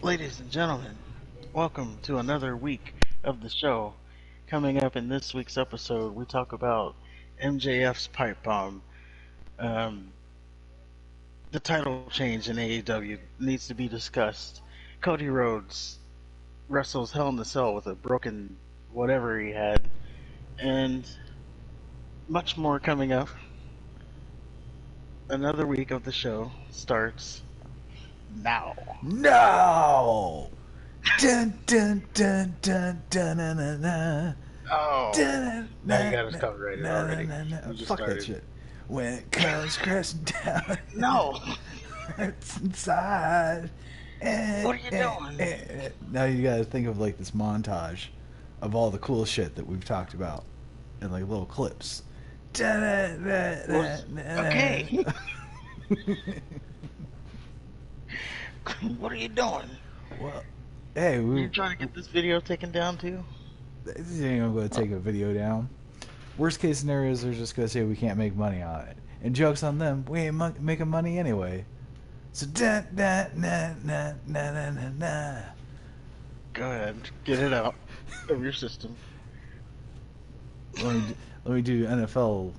Ladies and gentlemen, welcome to another week of the show. Coming up in this week's episode, we talk about MJF's pipe bomb. Um, the title change in AEW needs to be discussed. Cody Rhodes wrestles Hell in the Cell with a broken whatever he had, and much more coming up. Another week of the show starts now. No! Dun dun dun dun dun dun dun dun. Oh, Dun, now you dun, got us copyrighted already. You just Fuck started. that shit. When it comes crashing down, No! hurts inside. What are you doing? Now you gotta think of like this montage of all the cool shit that we've talked about in like little clips. Okay. What are you doing? Well, hey, You trying to get this video taken down too? This ain't gonna take a video down. Worst case scenario is they're just gonna say we can't make money on it, and jokes on them. We ain't making money anyway. So da da na na na na na na. Go ahead, get it out of your system. Let me do NFL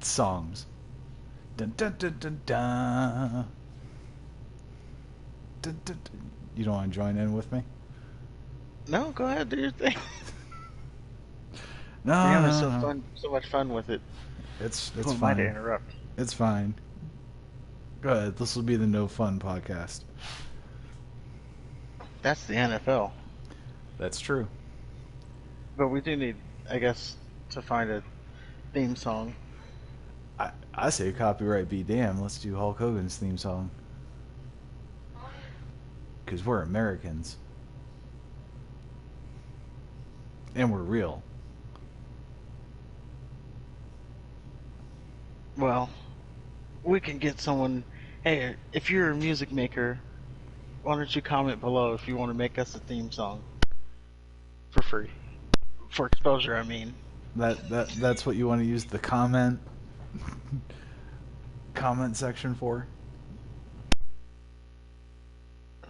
songs. Dun dun dun dun dun. Dun, dun, dun. You don't want to join in with me? No, go ahead, do your thing. No, You're having no. so much fun with it. It's Who am I fine. to interrupt? It's fine. Go ahead. This will be the No Fun podcast. That's the NFL. That's true. But we do need, I guess, to find a theme song. I say copyright be damned. Let's do Hulk Hogan's theme song. Because we're Americans. And we're real. Well, we can get someone. Hey, if you're a music maker, why don't you comment below if you want to make us a theme song for free, for exposure. I mean, That's what you want to use the comment section for?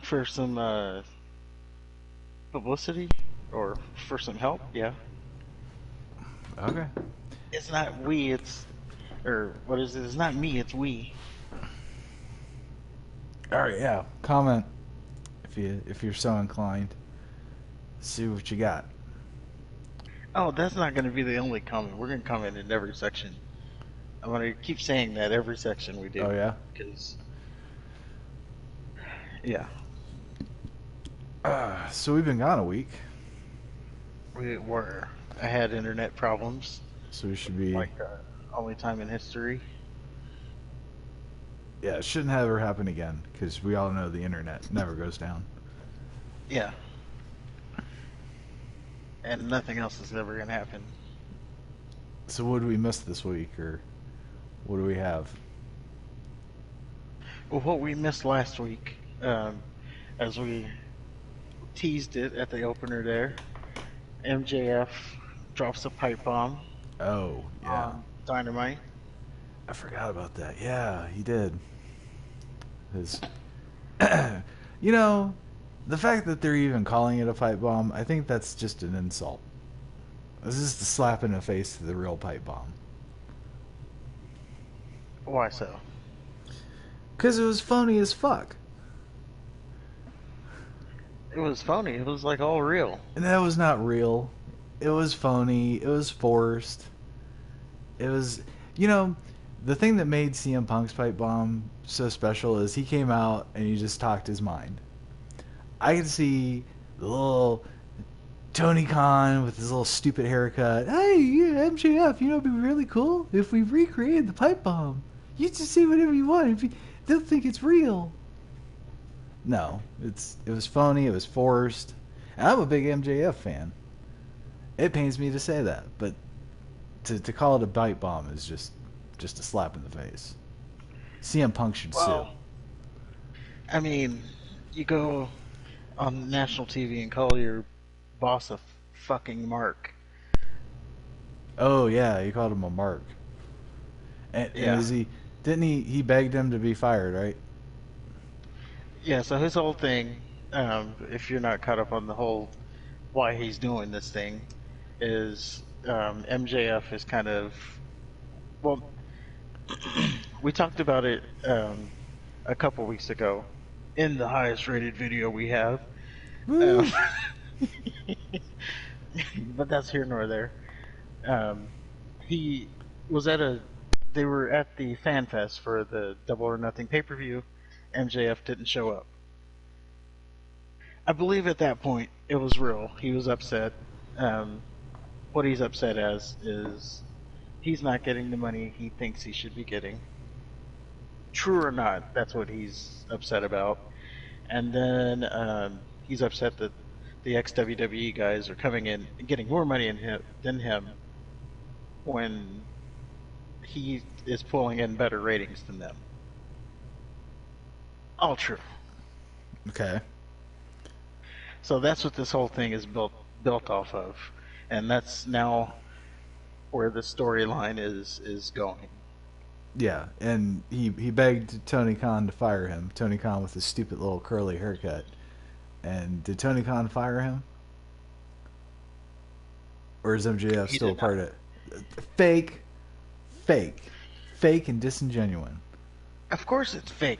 for some publicity or for some help. Yeah, Okay. it's not we. Or what is it? It's not me. It's we. All right, yeah. Comment if you're so inclined. See what you got. Oh, that's not going to be the only comment. We're going to comment in every section. I'm going to keep saying that every section we do. Oh yeah. Because, yeah. So we've been gone a week. I had internet problems. So we should be. Like, only time in history. Yeah, it shouldn't ever happen again because we all know the internet never goes down. Yeah. And nothing else is ever going to happen. So what do we miss this week, or what do we have? Well, what we missed last week, as we teased it at the opener there, MJF drops a pipe bomb. Oh yeah. Dynamite. I forgot about that. Yeah, he did. His, you know, the fact that they're even calling it a pipe bomb, I think that's just an insult. This is the slap in the face to the real pipe bomb. Why so? Because it was phony as fuck. It was phony. It was like all real. And that was not real. It was phony. It was forced. It was, you know, the thing that made CM Punk's pipe bomb so special is he came out and he just talked his mind. I could see the little Tony Khan with his little stupid haircut. Hey, yeah, MJF, you know, it'd be really cool if we recreated the pipe bomb. You just say whatever you want. They'll think it's real. No, it was phony. It was forced. And I'm a big MJF fan. It pains me to say that, but to call it a pipe bomb is just a slap in the face. CM Punk should sue. I mean, you go on national TV and call your boss a fucking mark. Oh yeah, he called him a mark. And Yeah. Didn't he begged him to be fired, right? Yeah, so his whole thing if you're not caught up on the whole why he's doing this thing, is MJF is kind of, well, we talked about it a couple weeks ago in the highest rated video we have. Woo! Um, but that's here nor there. He was at a. They were at the Fan Fest for the Double or Nothing pay-per-view. MJF didn't show up. I believe at that point it was real. He was upset. What he's upset as is he's not getting the money he thinks he should be getting. True or not, that's what he's upset about. And then he's upset that the ex-WWE guys are coming in and getting more money than him when he is pulling in better ratings than them. All true. Okay. So that's what this whole thing is built off of, and that's now where the storyline is going. Yeah, and he begged Tony Khan to fire him. Tony Khan with his stupid little curly haircut. And did Tony Khan fire him? Or is MJF He still a did part not. of it? Fake and disingenuine. Of course, it's fake.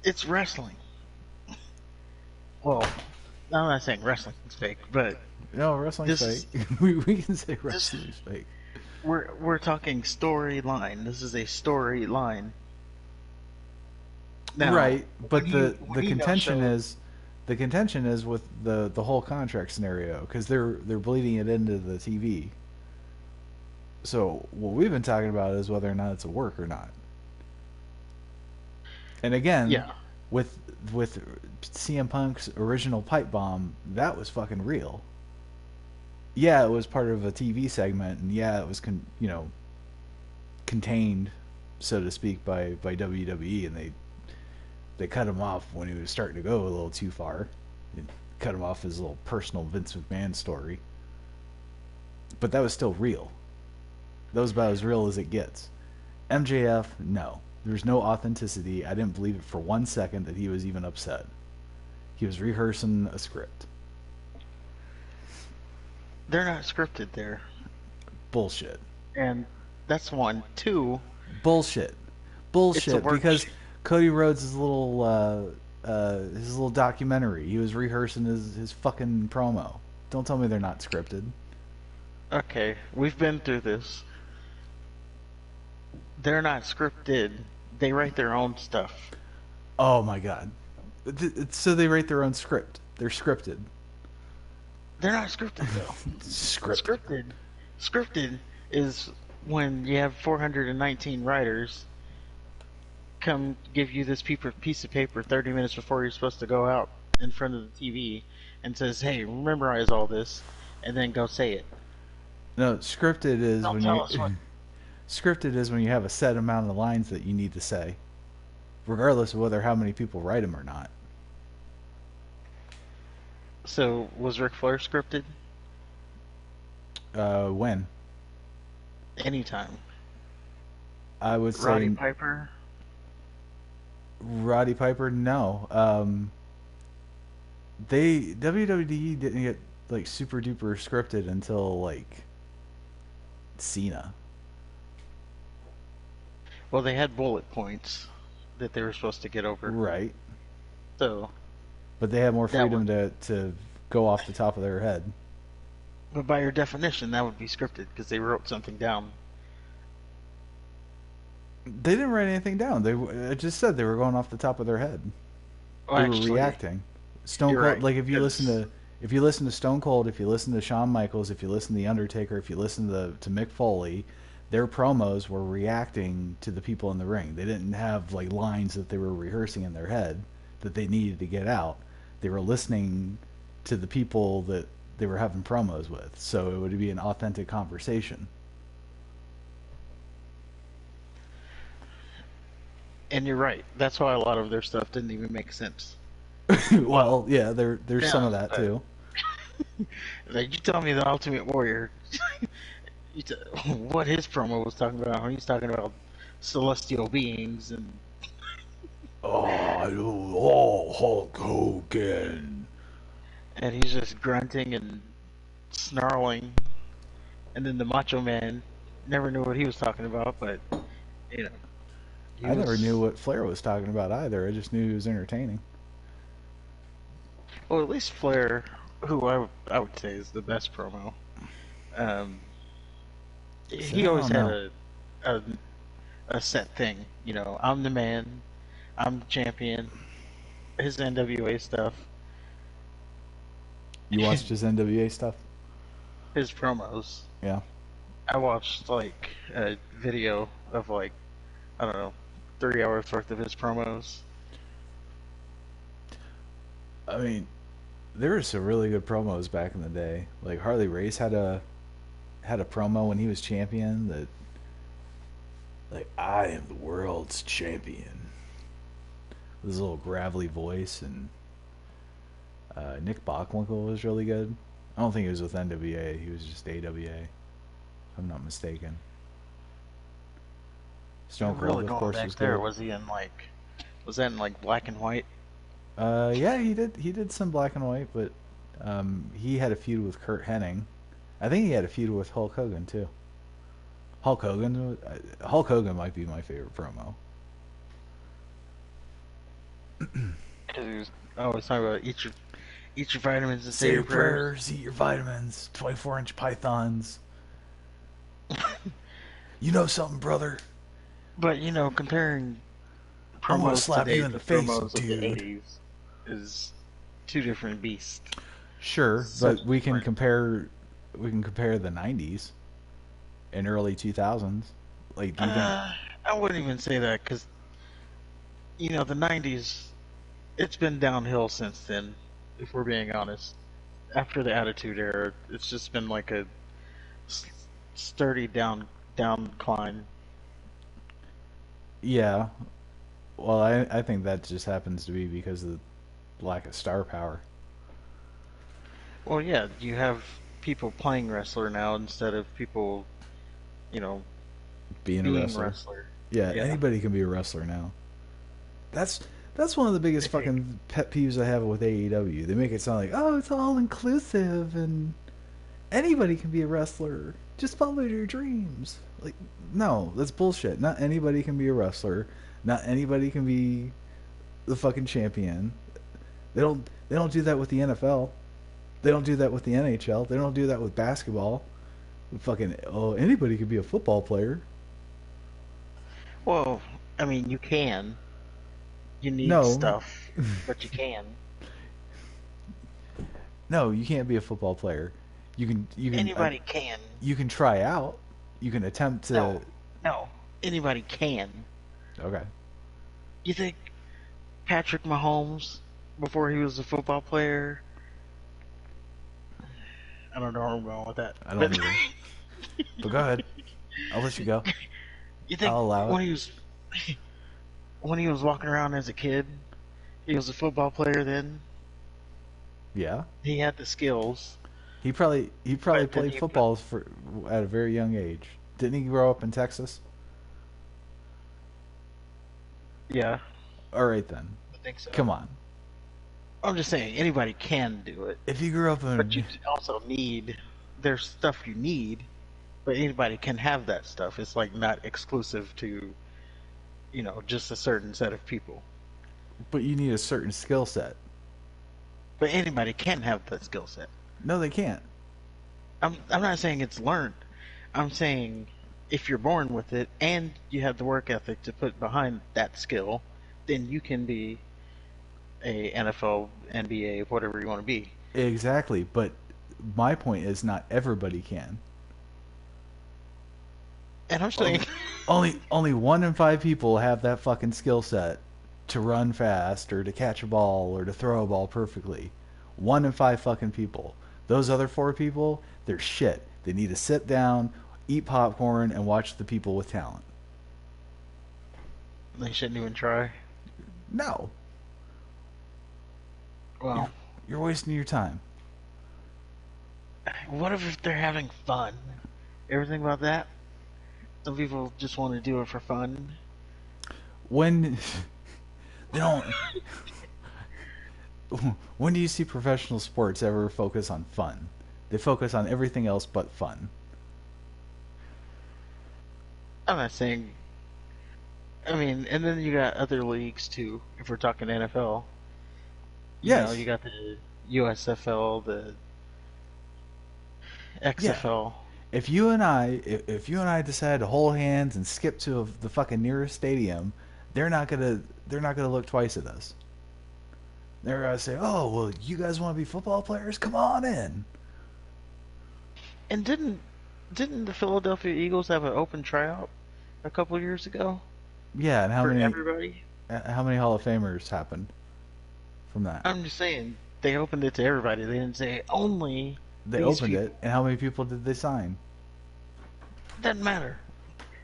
It's wrestling. Well, I'm not saying wrestling's fake, but No, wrestling's this fake. we can say this wrestling's fake. we're talking storyline. This is a storyline. Now, Right, but the when he now contention showed, is with the whole contract scenario because they're bleeding it into the TV. So what we've been talking about is whether or not it's a work or not. And again, yeah, with CM Punk's original pipe bomb, that was fucking real. Yeah, it was part of a TV segment, and yeah, it was contained, so to speak, by WWE, and they cut him off when he was starting to go a little too far. They cut him off his little personal Vince McMahon story, but that was still real. That was about as real as it gets. MJF, no. There's no authenticity. I didn't believe it for 1 second that he was even upset. He was rehearsing a script. they're not scripted there, Bullshit. and that's one. Two, Bullshit. it's a Bullshit. work. Because Cody Rhodes' his little documentary. He was rehearsing his fucking promo. Don't tell me they're not scripted. Okay, we've been through this. They're not scripted. They write their own stuff. Oh my god. So they write their own script. They're scripted. They're not scripted though. Script. Scripted is when you have 419 writers come give you this piece of paper 30 minutes before you're supposed to go out in front of the TV and says, "Hey, memorize all this," and then go say it. No, scripted is Don't when tell you us what. scripted is when you have a set amount of lines that you need to say, regardless of whether how many people write them or not. So was Ric Flair scripted? When Anytime. I would Roddy say Piper. Roddy Piper, no. They WWE didn't get like super duper scripted until like Cena. Well, they had bullet points that they were supposed to get over. Right. So, But they had more That freedom to go off the top of their head. but by your definition, that would be scripted because they wrote something down. They didn't write anything down. I just said they were going off the top of their head. Well, They were actually, reacting. Stone you're Cold, right, like if you listen because- to Stone Cold, if you listen to Shawn Michaels, if you listen to The Undertaker, if you listen to Mick Foley, their promos were reacting to the people in the ring. They didn't have like lines that they were rehearsing in their head that they needed to get out. They were listening to the people that they were having promos with. So it would be an authentic conversation. And you're right. That's why a lot of their stuff didn't even make sense. Well, yeah, there's some of that but- too. Like, you tell me the Ultimate Warrior, what his promo was talking about when he's talking about celestial beings and Oh, Hulk Hogan. and he's just grunting and snarling. And then the Macho Man never knew what he was talking about, but you know, he I never knew was what Flair was talking about either. I just knew he was entertaining. well, at least Flair, who I would say is the best promo. Um, See, he I always don't had know. a set thing. You know, I'm the man, I'm the champion. His NWA stuff, You watched his NWA stuff? his promos. Yeah. I watched like a video of like I don't know 3 hours worth of his promos. I mean, there were some really good promos back in the day. Like Harley Race had a promo when he was champion that, like, I am the world's champion. With his little gravelly voice, and Nick Bockwinkel was really good. I don't think he was with NWA. He was just AWA, if I'm not mistaken. Stone Cold, Really of going course, back was there, good. was that in like black and white? Yeah, he did some black and white, but he had a feud with Kurt Hennig. I think he had a feud with Hulk Hogan too. Hulk Hogan might be my favorite promo. Because he was always talking about eat your vitamins and say Say your your prayers. prayers, eat your vitamins, 24-inch pythons. You know something, brother? But you know, comparing I'm gonna promos slap you today in the to face, promos of the dude. '80s is two different beasts. Sure, Such but a different. we can compare the 90s and early 2000s. Like, do you think? I wouldn't even say that because you know the '90s. It's been downhill since then. If we're being honest, after the Attitude Era, it's just been like a sturdy downcline. Yeah. Well, I think that just happens to be because of the lack of star power. Well, yeah, you have people playing wrestler now instead of people, you know, Being a being wrestler. wrestler. Yeah, Yeah, anybody can be a wrestler now. That's that's one of the biggest if you, fucking pet peeves I have with AEW. They make it sound like, oh, it's all inclusive and anybody can be a wrestler. Just follow your dreams. Like, no, that's bullshit. Not anybody can be a wrestler. Not anybody can be the fucking champion. They don't do that with the NFL. They don't do that with the NHL. They don't do that with basketball. Fucking, oh, anybody could be a football player. well, I mean, you can. You need No, stuff, but you can. no, you can't be a football player. Anybody can. You can try out. You can attempt to. No, no, anybody can. Okay. You think Patrick Mahomes, before he was a football player, I don't know where I'm going with that, I don't but either. But go ahead. I'll let you go. you think I'll allow it. when he was walking around as a kid, he was a football player then. Yeah. He had the skills, He probably but then played football for at a very young age. Didn't he grow up in Texas? yeah, All right then. I think so. Come on. I'm just saying anybody can do it, If you grew up but you in also need there's stuff you need, but anybody can have that stuff. It's like not exclusive to just a certain set of people. but you need a certain skill set. But anybody can have that skill set. No, they can't. I'm not saying it's learned. I'm saying if you're born with it and you have the work ethic to put behind that skill, then you can be a NFL, NBA, whatever you want to be. Exactly, but my point is not everybody can. And I'm saying, Only only 1 in 5 people have that fucking skill set to run fast or to catch a ball or to throw a ball perfectly. 1 in 5 fucking people. Those other 4 people, they're shit. They need to sit down, eat popcorn, and watch the people with talent. they shouldn't even try. No, you're Well, you're wasting your time. what if they're having fun? Ever think about that? Some people just want to do it for fun. When They don't. When do you see professional sports ever focus on fun? They focus on everything else but fun. I'm not saying. I mean, and then you got other leagues too. If we're talking NFL, you Yes. got the USFL, the Yeah. XFL. If you and I decide to hold hands and skip to the fucking nearest stadium, they're not gonna they're not gonna look twice at us. They're gonna say, "Oh, well, you guys want to be football players? Come on in." And didn't the Philadelphia Eagles have an open tryout a couple of years ago Yeah, and how for many everybody? how many Hall of Famers happened from that? I'm just saying they opened it to everybody. They didn't say only They these opened it, people. and how many people did they sign? Doesn't matter.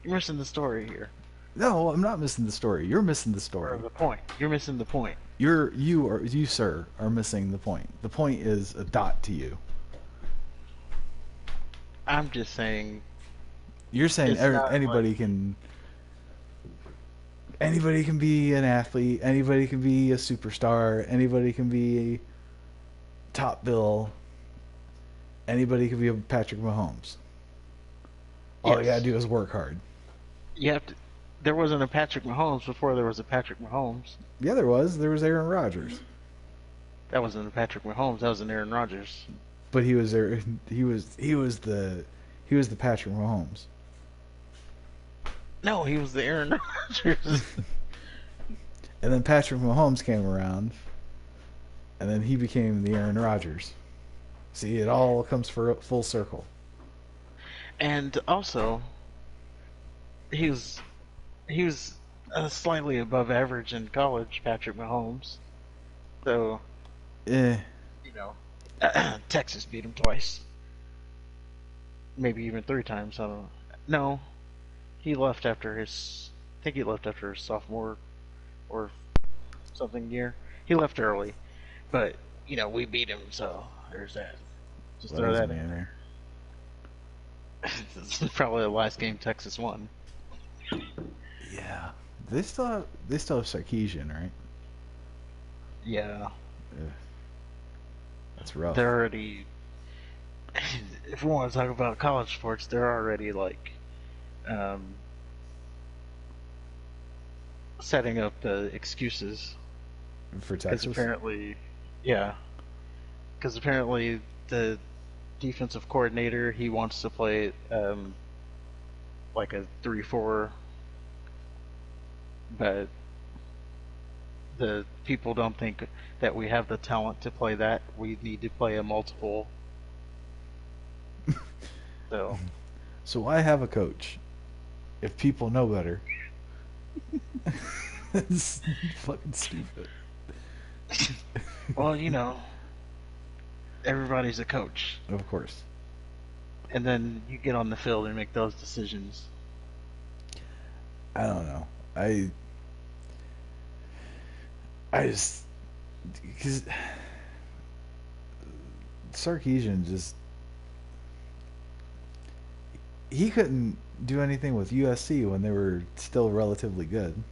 You're missing the story here, No, I'm not missing the story. You're missing the or story. the point. You're missing the point. You sir are missing the point. The point is a dot to you. I'm just saying You're saying it's not like anybody can be an athlete, anybody can be a superstar, anybody can be top bill, anybody can be a Patrick Mahomes. All you gotta yes. do is work hard. You have to. There wasn't a Patrick Mahomes before there was a Patrick Mahomes. Yeah, there was Aaron Rodgers, That wasn't a Patrick Mahomes. That was an Aaron Rodgers. but he was there. He was the Patrick Mahomes. No, he was the Aaron Rodgers. And then Patrick Mahomes came around, and then he became the Aaron Rodgers. See, it all comes for full circle. And also, he was he was slightly above average in college, Patrick Mahomes. So Eh, you know, Texas beat him twice, maybe even three times. I don't know. No, he left after his. I think he left after his sophomore or something year. He left early, but we beat him, so there's that. Just that throw doesn't that in matter. there. This is probably the last game Texas won. Yeah, they still have Sarkeesian, right? Yeah, Ugh, that's rough. they're already. If we want to talk about college sports, they're already like um, setting up the excuses For because Texas. yeah, because apparently the defensive coordinator he wants to play like a 3-4, but the people don't think that we have the talent to play that. We need to play a multiple. So So why have a coach if people know better? It's fucking stupid. well, everybody's a coach, Of course. and then you get on the field and make those decisions. I don't know. I just because Sarkeesian just he couldn't do anything with USC when they were still relatively good.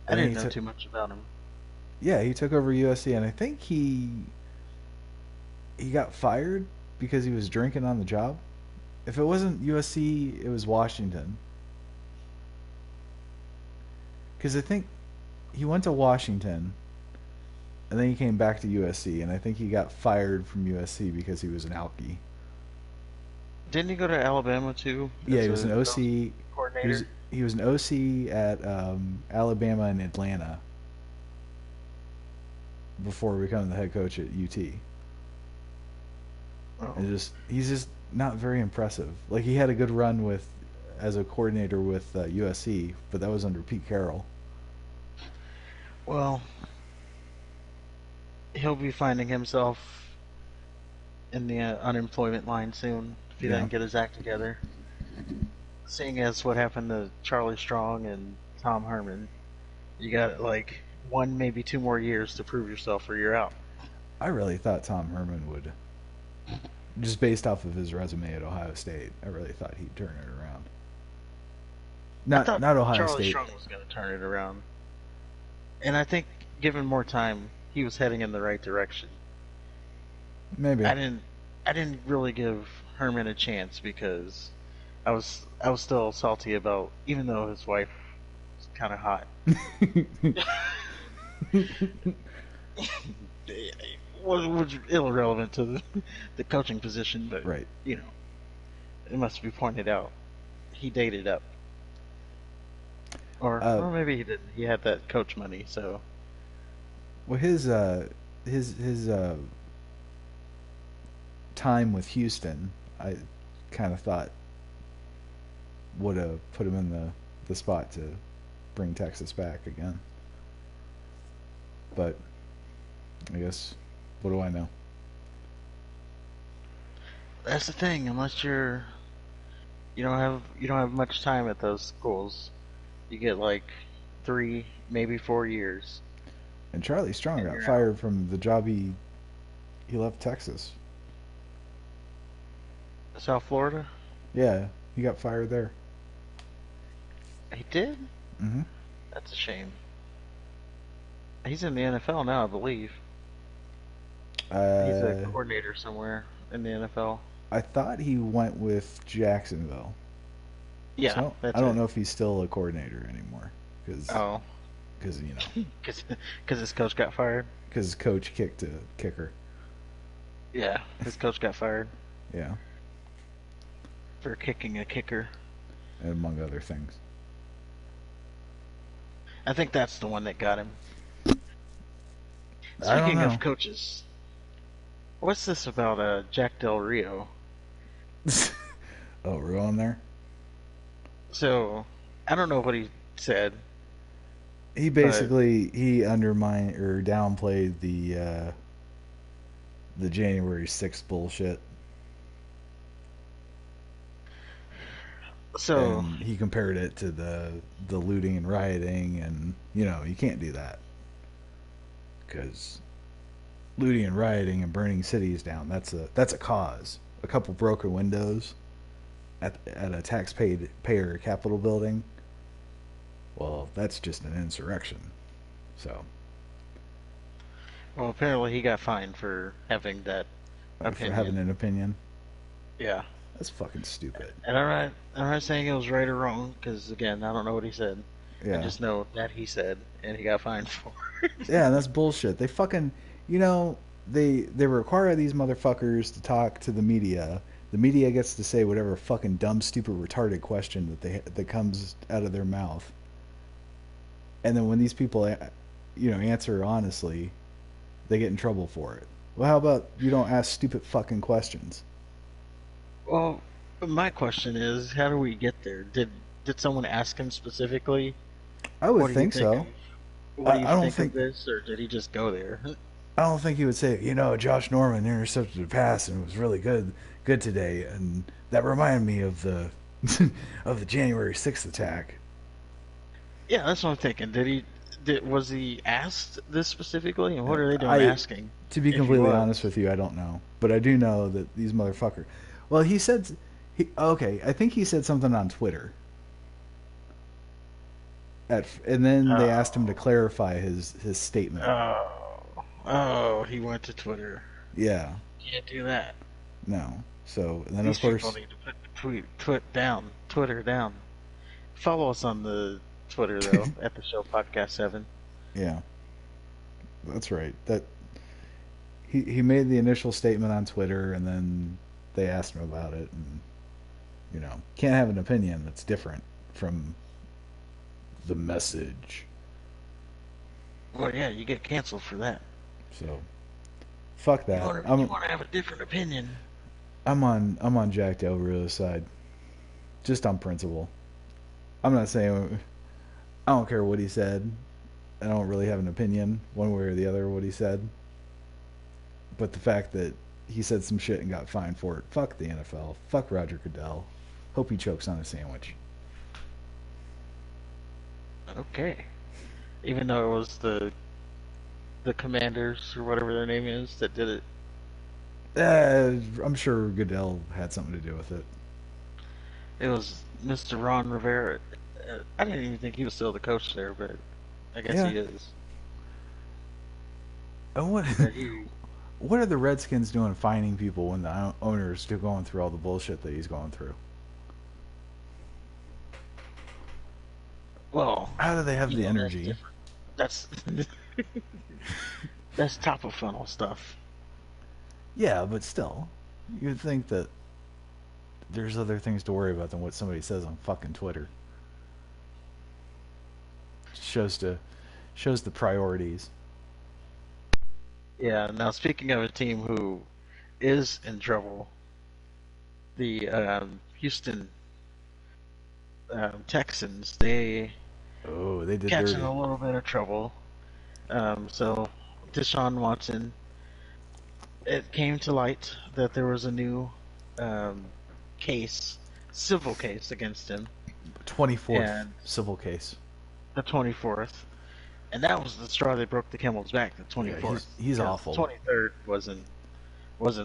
I And then didn't know too much about him. he took over USC, and I think he got fired because he was drinking on the job. If it wasn't USC, it was Washington. Because I think he went to Washington, and then he came back to USC, and I think he got fired from USC because he was an alkie. Didn't he go to Alabama too Yeah, as he was an a OC. He was coordinator? he was an OC at Alabama and Atlanta before becoming the head coach at UT. Oh. And he's just not very impressive. Like he had a good run with as a coordinator with USC, but that was under Pete Carroll. Well, he'll be finding himself in the unemployment line soon if he Yeah, doesn't get his act together. Seeing as what happened to Charlie Strong and Tom Herman, you got like one, maybe 2 more years to prove yourself or you're out. I really thought Tom Herman would, just based off of his resume at Ohio State. I really thought he'd turn it around. I Not thought not Ohio Charlie State. Strong was going to turn it around, and I think given more time, he was heading in the right direction. Maybe. I didn't I didn't really give Herman a chance because I was still salty about even though his wife was kind of hot. Was irrelevant to the coaching position, but Right. you know it must be pointed out. He dated up, or Uh, well, maybe he didn't. He had that coach money, so well, his time with Houston, I kind of thought would have put him in the spot to bring Texas back again. But I guess, what do I know? that's the thing. Unless you don't have much time at those schools, you get like 3, maybe 4 years, And Charlie Strong and got you're out. fired from the job he left Texas. South Florida, Yeah, he got fired there. he did. Hmm. That's a shame. He's in the NFL now, I believe. He's a Uh, coordinator somewhere in the NFL. I thought he went with Jacksonville. Yeah, So I that's don't it. know if he's still a coordinator anymore because Oh, you know because his coach got fired. because coach kicked a kicker. Yeah, his coach got fired Yeah, for kicking a kicker. and among other things. I think that's the one that got him. I don't Speaking of know. coaches, what's this about Jack Del Rio? Oh, we're on there. So, I don't know what he said, He but basically he undermined or downplayed the January 6th bullshit, so and he compared it to the looting and rioting, and you can't do that because looting and rioting and burning cities down, that's a cause. A couple broken windows at a taxpayer Capitol building, well, that's just an insurrection. So apparently he got fined for having that for having opinion. an opinion, Yeah, that's fucking stupid. and I'm not saying it was right or wrong because again, I don't know what he said. I Yeah, just know that he said, and he got fined for it. yeah, that's bullshit. They fucking, you know, they require these motherfuckers to talk to the media. The media gets to say whatever fucking dumb, stupid, retarded question that comes out of their mouth. And then when these people, answer honestly, they get in trouble for it. Well, how about you don't ask stupid fucking questions? Well, my question is, how do we get there? Did someone ask him specifically? I would What do you think think of so. what do you I don't think of think this, or did he just go there? I don't think he would say, Josh Norman intercepted a pass and it was really good today, and that reminded me of the of the January 6th attack. Yeah, that's what I'm thinking. Was he asked this specifically, and what are they doing I asking? To be If he completely honest was, with you, I don't know, but I do know that these motherfuckers. Well, he said okay. I think he said something on Twitter, and then they asked him to oh, clarify his statement. he went to Twitter. Yeah, Can't do that. no. So and then of These people course, need to put the Twitter down. Follow us on the Twitter though at the show podcast 7. yeah, that's right. That he made the initial statement on Twitter, and then they asked him about it, and can't have an opinion that's different from the message. Well, yeah, you get canceled for that. So fuck You that. want to you I'm want to have a different opinion. I'm on Jack Del Rio's side, just on principle. I'm not saying I don't care what he said. I don't really have an opinion one way or the other what he said. But the fact that he said some shit and got fined for it, fuck the NFL, fuck Roger Goodell. Hope he chokes on a sandwich. Okay. Even though it was the Commanders or whatever their name is that did it. I'm sure Goodell had something to do with it. It was Mr. Ron Rivera. I didn't even think he was still the coach there, but I guess Yeah. he is. And what But he, what are the Redskins doing fining people when the owners still going through all the bullshit that he's going through? well, How do they have the that's energy? different. That's that's top of funnel stuff. Yeah, but still, you'd think that there's other things to worry about than what somebody says on fucking Twitter. Shows to shows the priorities. Yeah. Now, speaking of a team who is in trouble, the Houston Texans, they Oh, they did catching dirty. a little bit of trouble. So Deshaun Watson, it came to light that there was a new um, case, civil case against him, 24th and civil case. the 24th, and that was the straw that broke the camel's back. The Yeah, 24th, he's because the awful. 23rd wasn't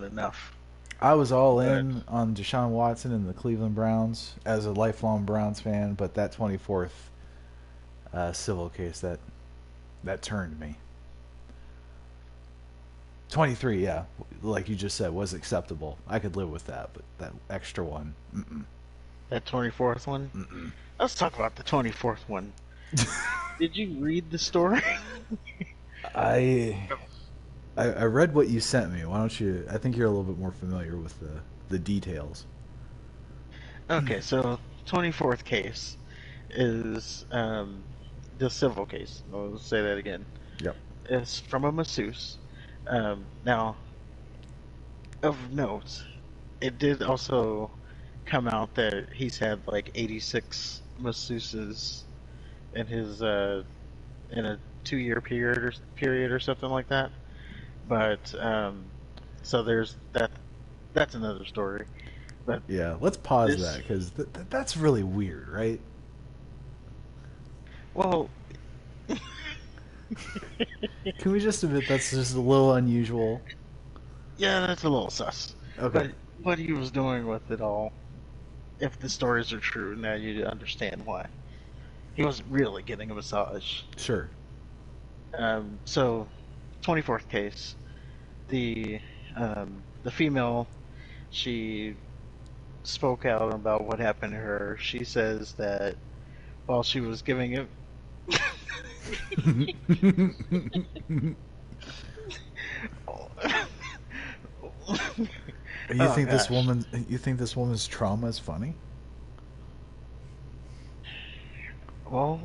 enough. I was all But in on Deshaun Watson and the Cleveland Browns as a lifelong Browns fan, but that 24th civil case that turned me. 23, yeah, like you just said, was acceptable. I could live with that, but that extra one, mm-mm, that 24th one, mm-mm. let's talk about the 24th one. Did you read the story? I, I read what you sent me. Why don't you? I think you're a little bit more familiar with the details. Okay, so 24th case is the civil case. I'll say that again. Yep. It's from a masseuse. Now, of note, it did also come out that he's had like 86 masseuses in his in a 2 year period or something like that. But so there's that. That's another story. But Yeah. Let's pause that this, because that's really weird, right? well, Can we just admit that's just a little unusual? yeah, that's a little sus. Okay. But what he was doing with it all, if the stories are true, now you understand why. He wasn't really getting a massage. Sure. So, 24th case, the female, she spoke out about what happened to her. She says that while she was giving it, You oh think this gosh. woman? You think this woman's trauma is funny? Well,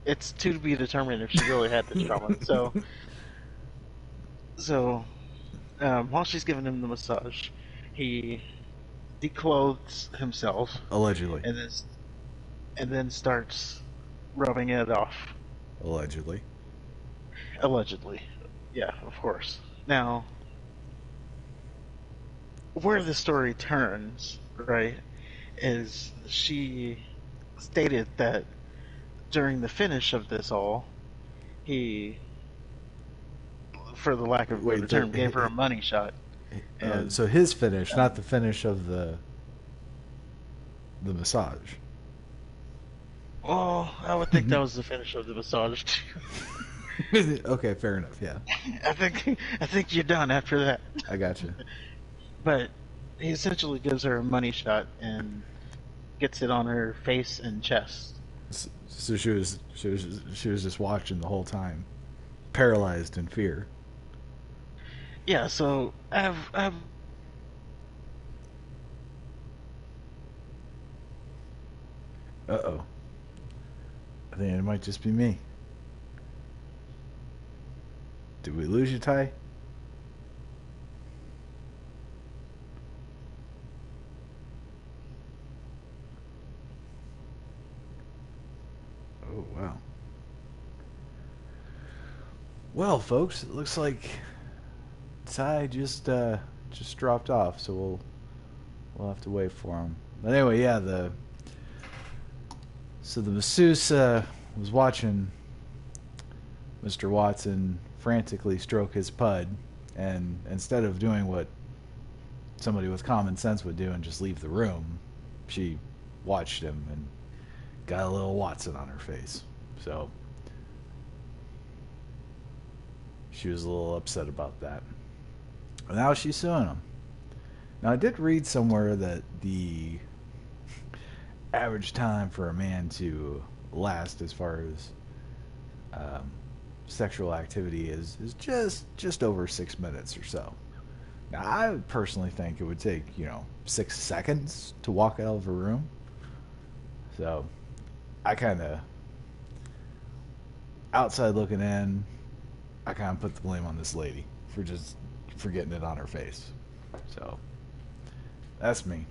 it's to be determined if she really had this trauma. So, while she's giving him the massage, he declothes himself Allegedly. and then starts rubbing it off. Allegedly. Allegedly, yeah, of course. Now, where the story turns, right, is she stated that during the finish of this all, he, for the lack of a better Wait. term, gave her a money shot. And So his finish, not um, the finish of the massage. oh, I would think that was the finish of the massage too. Okay, fair enough. Yeah, I think you're done after that. I got you. But he essentially gives her a money shot and gets it on her face and chest. So she was just watching the whole time, paralyzed in fear. Yeah, so I've Uh-oh. I think it might just be me. Did we lose you, Ty? Oh wow. Well, folks, it looks like Ty just dropped off, so we'll have to wait for him. But anyway, yeah, the masseuse was watching Mr. Watson frantically stroke his pud, and instead of doing what somebody with common sense would do and just leave the room, she watched him and got a little Watson on her face. So she was a little upset about that. And now she's suing him. Now, I did read somewhere that the average time for a man to last as far as um, sexual activity is just over 6 minutes or so. Now, I personally think it would take 6 seconds to walk out of a room. So I kind of, outside looking in, I kind of put the blame on this lady for getting it on her face. So that's me.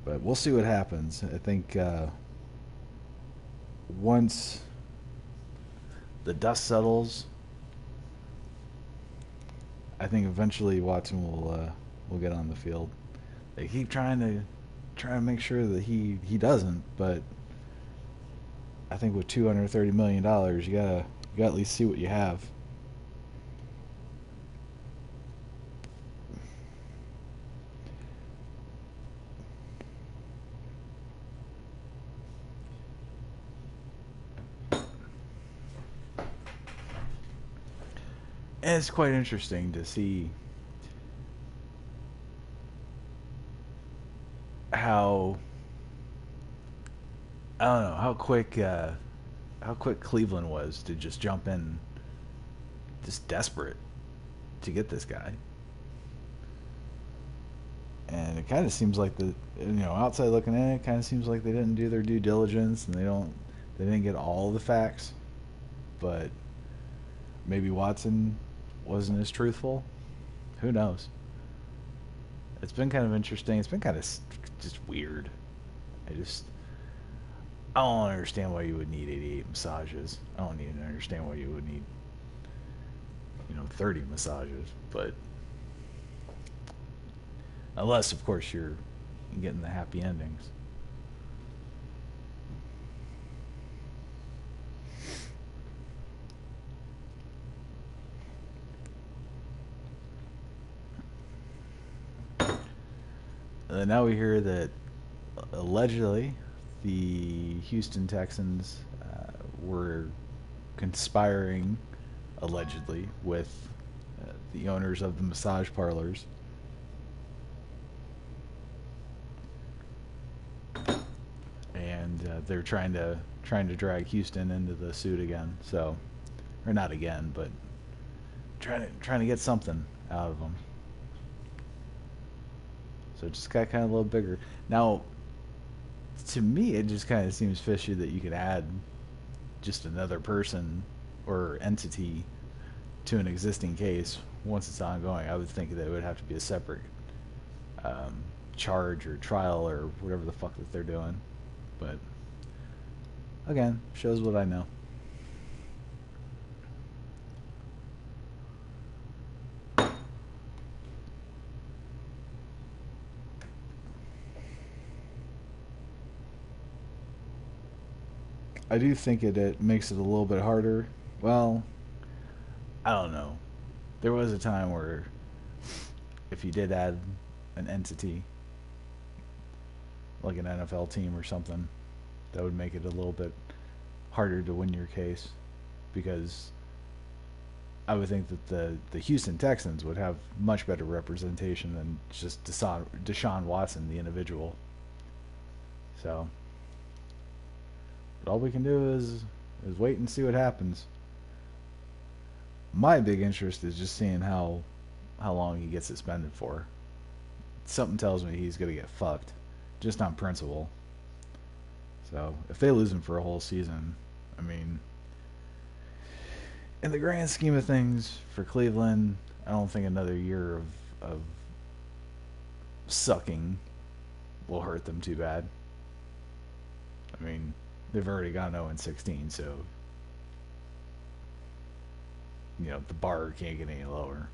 But we'll see what happens. I think once the dust settles, I think eventually Watson will get on the field. They keep trying to make sure that he doesn't, but I think with $230 million, you gotta at least see what you have. And it's quite interesting to see how, I don't know, how quick Cleveland was to just jump in, just desperate to get this guy. And it kind of seems like outside looking in, it kind of seems like they didn't do their due diligence and they didn't get all the facts. But maybe Watson wasn't as truthful. Who knows? It's been kind of interesting. It's been kind of just weird. I don't understand why you would need 88 massages. I don't even understand why you would need 30 massages. But unless, of course, you're getting the happy endings. Now we hear that allegedly the Houston Texans were conspiring, allegedly, with the owners of the massage parlors. And they're trying to drag Houston into the suit again. So, or not again, but trying to get something out of them. So it just got kind of a little bigger. Now, to me, it just kind of seems fishy that you could add just another person or entity to an existing case once it's ongoing. I would think that it would have to be a separate charge or trial or whatever the fuck that they're doing. But again, shows what I know. I do think it makes it a little bit harder. Well, I don't know. There was a time where if you did add an entity, like an NFL team or something, that would make it a little bit harder to win your case, because I would think that the Houston Texans would have much better representation than just Deshaun Watson, the individual. So, but all we can do is wait and see what happens. My big interest is just seeing how long he gets suspended for. Something tells me he's gonna get fucked, just on principle. So if they lose him for a whole season, I mean, in the grand scheme of things for Cleveland, I don't think another year of sucking will hurt them too bad. I mean, they've already gone 0-16, so the bar can't get any lower.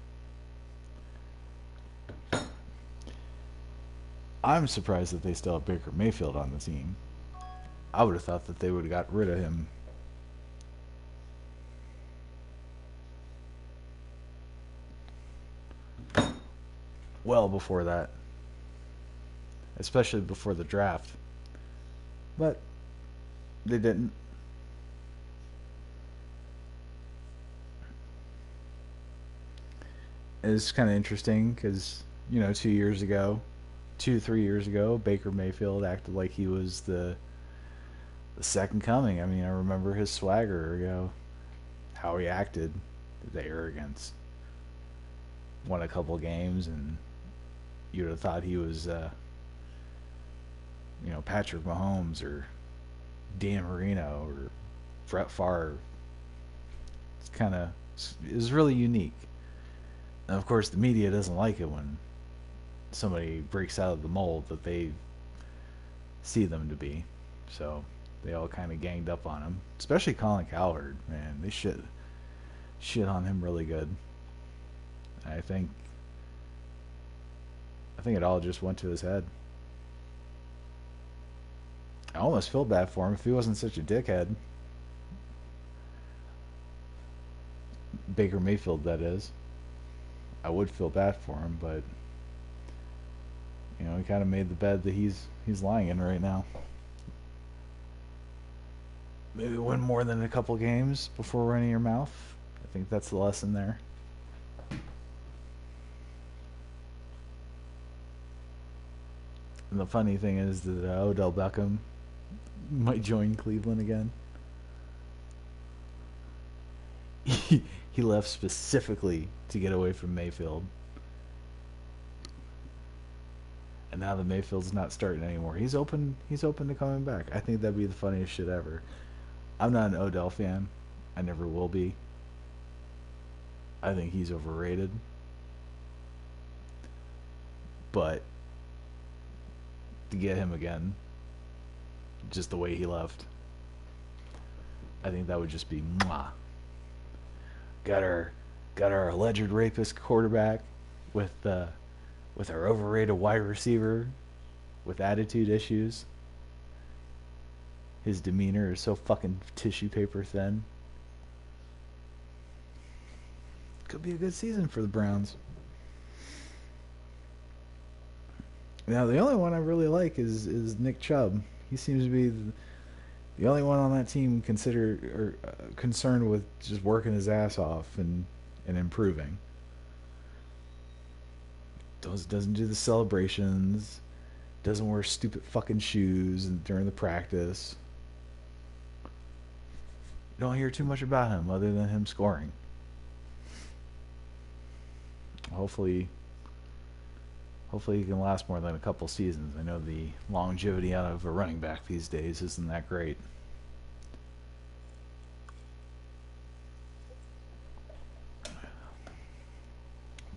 I'm surprised that they still have Baker Mayfield on the team. I would have thought that they would have got rid of him well before that. especially before the draft. But they didn't. It's kind of interesting because, 2 years ago, 3 years ago, Baker Mayfield acted like he was the second coming. I mean, I remember his swagger, how he acted, the arrogance. Won a couple games, and you'd have thought he was, Patrick Mahomes or Dan Marino or Brett Favre. It's really unique. And of course, the media doesn't like it when somebody breaks out of the mold that they see them to be. So they all kind of ganged up on him, especially Colin Cowherd. Man, they shit on him really good. I think it all just went to his head. I almost feel bad for him if he wasn't such a dickhead. Baker Mayfield, that is. I would feel bad for him, but he kind of made the bed that he's lying in right now. Maybe win more than a couple games before running your mouth. I think that's the lesson there. And the funny thing is that Odell Beckham might join Cleveland again. He left specifically to get away from Mayfield. And now that Mayfield's not starting anymore, he's open to coming back. I think that'd be the funniest shit ever. I'm not an Odell fan. I never will be. I think he's overrated. But to get him again, just the way he left, I think that would just be mwah. Got our alleged rapist quarterback with our overrated wide receiver with attitude issues. His demeanor is so fucking tissue paper thin. Could be a good season for the Browns. Now, the only one I really like is Nick Chubb. He seems to be the only one on that team concerned with just working his ass off and improving. Doesn't do the celebrations. Doesn't wear stupid fucking shoes during the practice. You don't hear too much about him other than him scoring. Hopefully he can last more than a couple seasons. I know the longevity out of a running back these days isn't that great.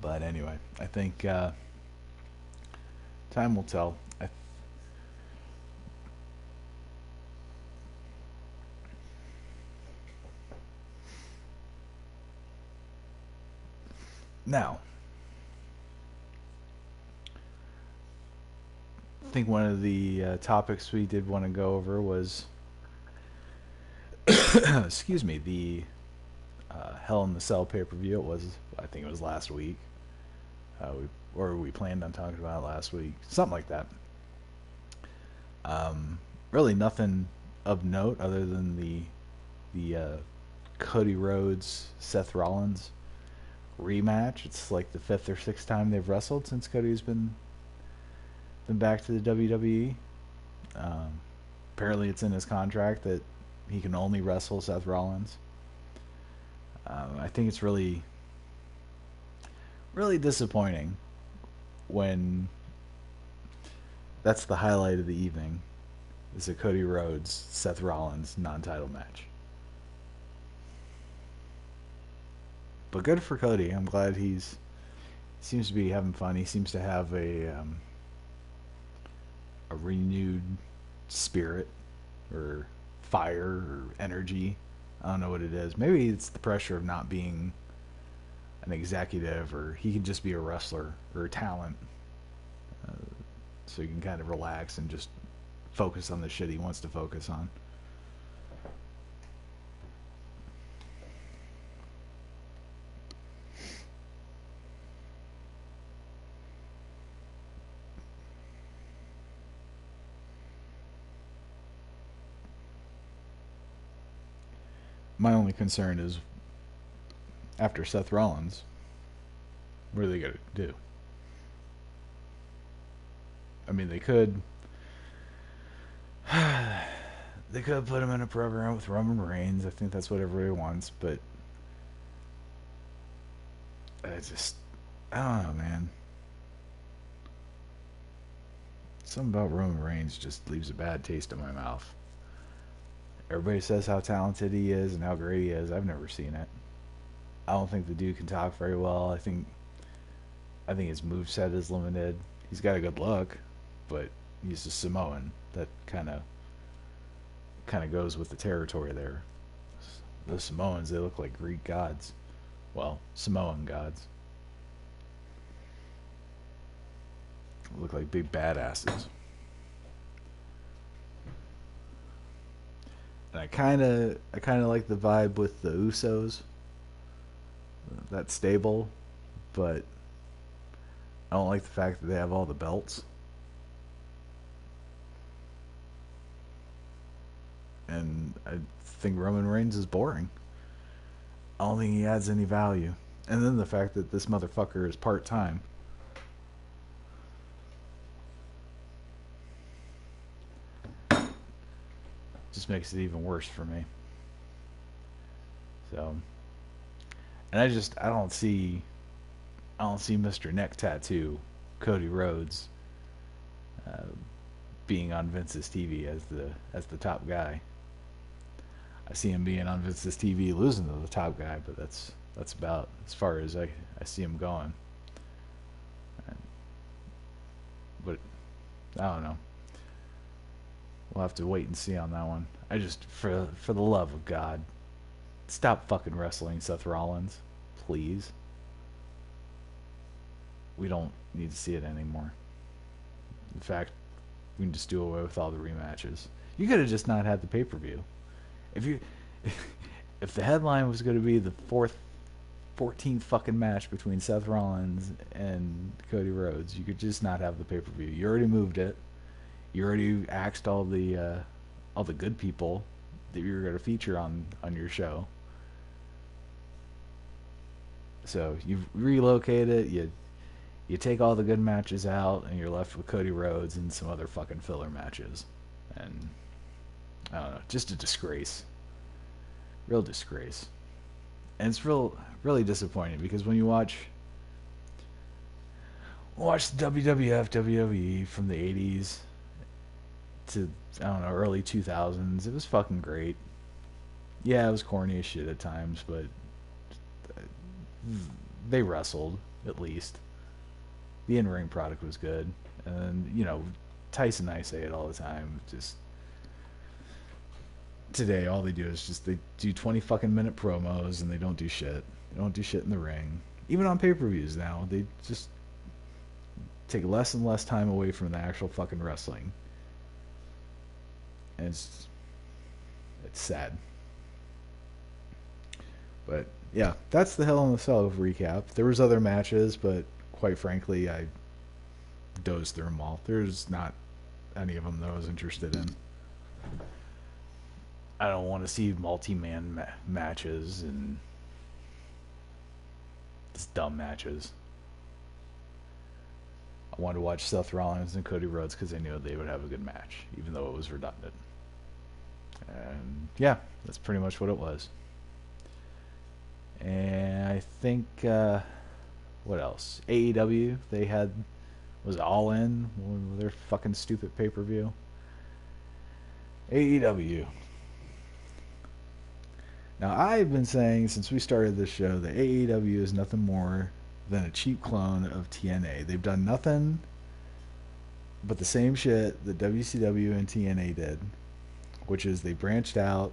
But anyway, I think time will tell. Now, I think one of the topics we did want to go over was, excuse me, the Hell in the Cell pay-per-view. I think it was last week. We planned on talking about it last week, something like that. Really nothing of note other than the Cody Rhodes Seth Rollins rematch. It's like the 5th or 6th time they've wrestled since Cody's been back to the WWE. Apparently it's in his contract that he can only wrestle Seth Rollins. I think it's really disappointing when that's the highlight of the evening, is a Cody Rhodes Seth Rollins non-title match. But good for Cody. I'm glad he seems to be having fun. He seems to have a renewed spirit or fire or energy. I don't know what it is. Maybe it's the pressure of not being an executive, or he can just be a wrestler or a talent. So he can kind of relax and just focus on the shit he wants to focus on. My only concern is after Seth Rollins, what are they going to do? I mean, they could put him in a program with Roman Reigns. I think that's what everybody wants, but I don't know, man. Something about Roman Reigns just leaves a bad taste in my mouth. Everybody says how talented he is and how great he is. I've never seen it. I don't think the dude can talk very well. I think his moveset is limited. He's got a good look, but he's a Samoan. That kind of goes with the territory there. The Samoans, they look like Greek gods. Well, Samoan gods. They look like big badasses. And I kind of like the vibe with the Usos. That stable, but I don't like the fact that they have all the belts. And I think Roman Reigns is boring. I don't think he adds any value. And then the fact that this motherfucker is part-time. Just makes it even worse for me. So, and I don't see Mr. Neck Tattoo, Cody Rhodes, being on Vince's TV as the top guy. I see him being on Vince's TV losing to the top guy, but that's about as far as I see him going. But I don't know. We'll have to wait and see on that one. I just, for the love of God, stop fucking wrestling Seth Rollins, please. We don't need to see it anymore. In fact, we can just do away with all the rematches. You could have just not had the pay-per-view. If the headline was going to be the 14th fucking match between Seth Rollins and Cody Rhodes, you could just not have the pay-per-view. You already moved it. You already axed all the good people that you were going to feature on your show. So you relocate it. You take all the good matches out, and you're left with Cody Rhodes and some other fucking filler matches. And I don't know, just a disgrace. Real disgrace. And it's really disappointing because when you watch the WWF, WWE from the 80s to, I don't know, early 2000s, it was fucking great. Yeah, it was corny as shit at times, but they wrestled, at least. The in-ring product was good. And, you know, Tyson and I say it all the time, just today all they do is just they do 20 fucking minute promos and they don't do shit. They don't do shit in the ring. Even on pay-per-views now, they just take less and less time away from the actual fucking wrestling. And it's sad. But yeah, that's the Hell in the Cell recap. There was other matches, but quite frankly, I dozed through them all. There's not any of them that I was interested in. I don't want to see multi-man matches and just dumb matches. I wanted to watch Seth Rollins and Cody Rhodes because I knew they would have a good match, even though it was redundant. And yeah, that's pretty much what it was. And I think, what else? AEW, was All In, their fucking stupid pay-per-view. AEW. Now, I've been saying since we started this show that AEW is nothing more than a cheap clone of TNA. They've done nothing but the same shit that WCW and TNA did, which is they branched out,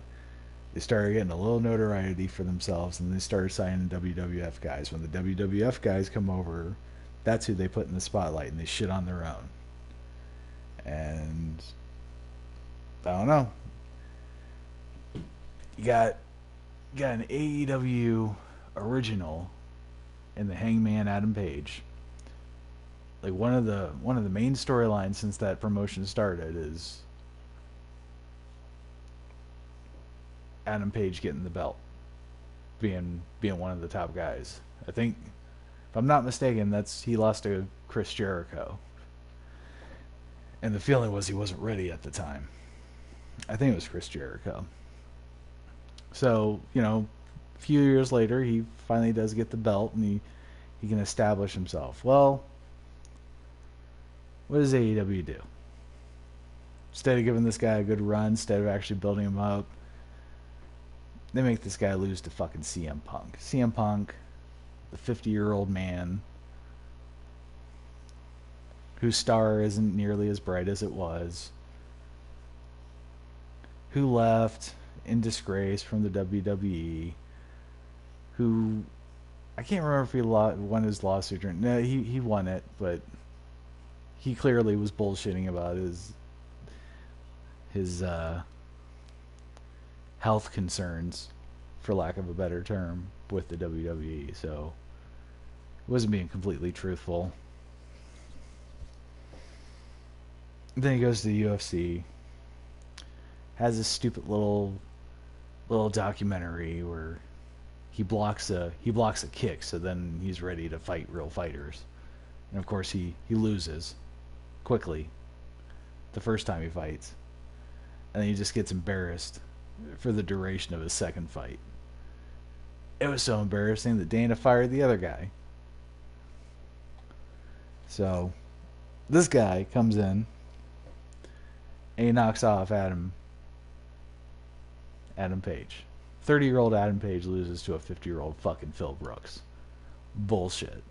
they started getting a little notoriety for themselves, and they started signing WWF guys. When the WWF guys come over, that's who they put in the spotlight, and they shit on their own. And I don't know. You got an AEW original in the Hangman Adam Page. Like one of the main storylines since that promotion started is Adam Page getting the belt, being one of the top guys. I think, if I'm not mistaken, that's he lost to Chris Jericho, and the feeling was he wasn't ready at the time. I think it was Chris Jericho. So a few years later, he finally does get the belt, and he can establish himself. Well, what does AEW do? Instead of giving this guy a good run, instead of actually building him up, they make this guy lose to fucking CM Punk. CM Punk, the 50-year-old man whose star isn't nearly as bright as it was, who left in disgrace from the WWE, who I can't remember if he won his lawsuit or no, he won it, but he clearly was bullshitting about his health concerns, for lack of a better term, with the WWE. So he wasn't being completely truthful. Then he goes to the UFC, has this stupid little documentary where he blocks a kick, so then he's ready to fight real fighters. And of course he loses quickly the first time he fights. And then he just gets embarrassed for the duration of his second fight. It was so embarrassing that Dana fired the other guy. So this guy comes in and he knocks off Adam Page. 30-year-old Adam Page loses to a 50-year-old fucking Phil Brooks. Bullshit.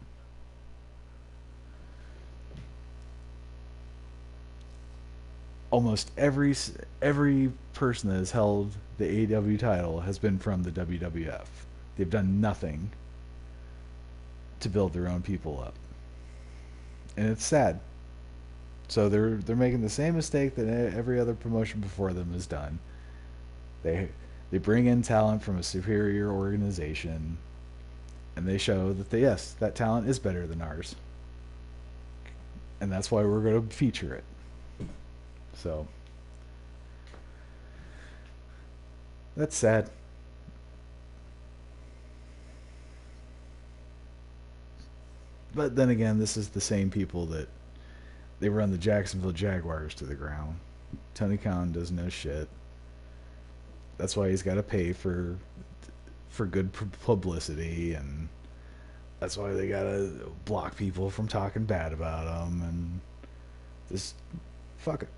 Almost every person that has held the AEW title has been from the WWF. They've done nothing to build their own people up, and it's sad. So they're making the same mistake that every other promotion before them has done. They bring in talent from a superior organization, and they show that yes, that talent is better than ours, and that's why we're going to feature it. So that's sad. But then again, this is the same people that they run the Jacksonville Jaguars to the ground. Tony Khan does no shit. That's why he's got to pay for good publicity, and that's why they got to block people from talking bad about him, and just fuck it.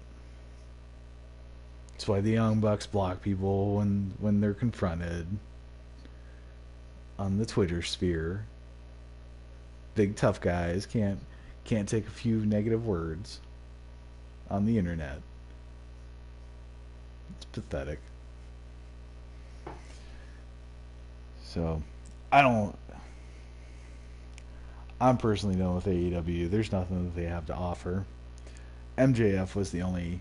That's why the Young Bucks block people when they're confronted on the Twitter sphere. Big tough guys can't take a few negative words on the internet. It's pathetic. So I'm personally done with AEW. There's nothing that they have to offer. MJF was the only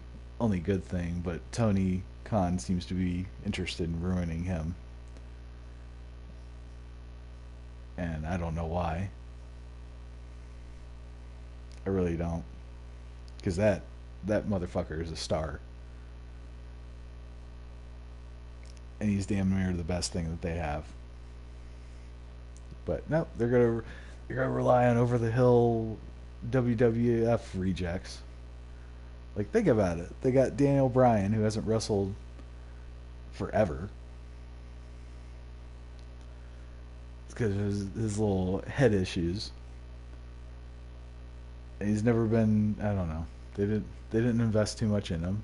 good thing, but Tony Khan seems to be interested in ruining him, and I don't know why. I really don't, because that motherfucker is a star, and he's damn near the best thing that they have. But no, they're gonna rely on over the hill WWF rejects. Like, think about it. They got Daniel Bryan, who hasn't wrestled forever. It's because of his little head issues. And he's never been. I don't know. They didn't invest too much in him.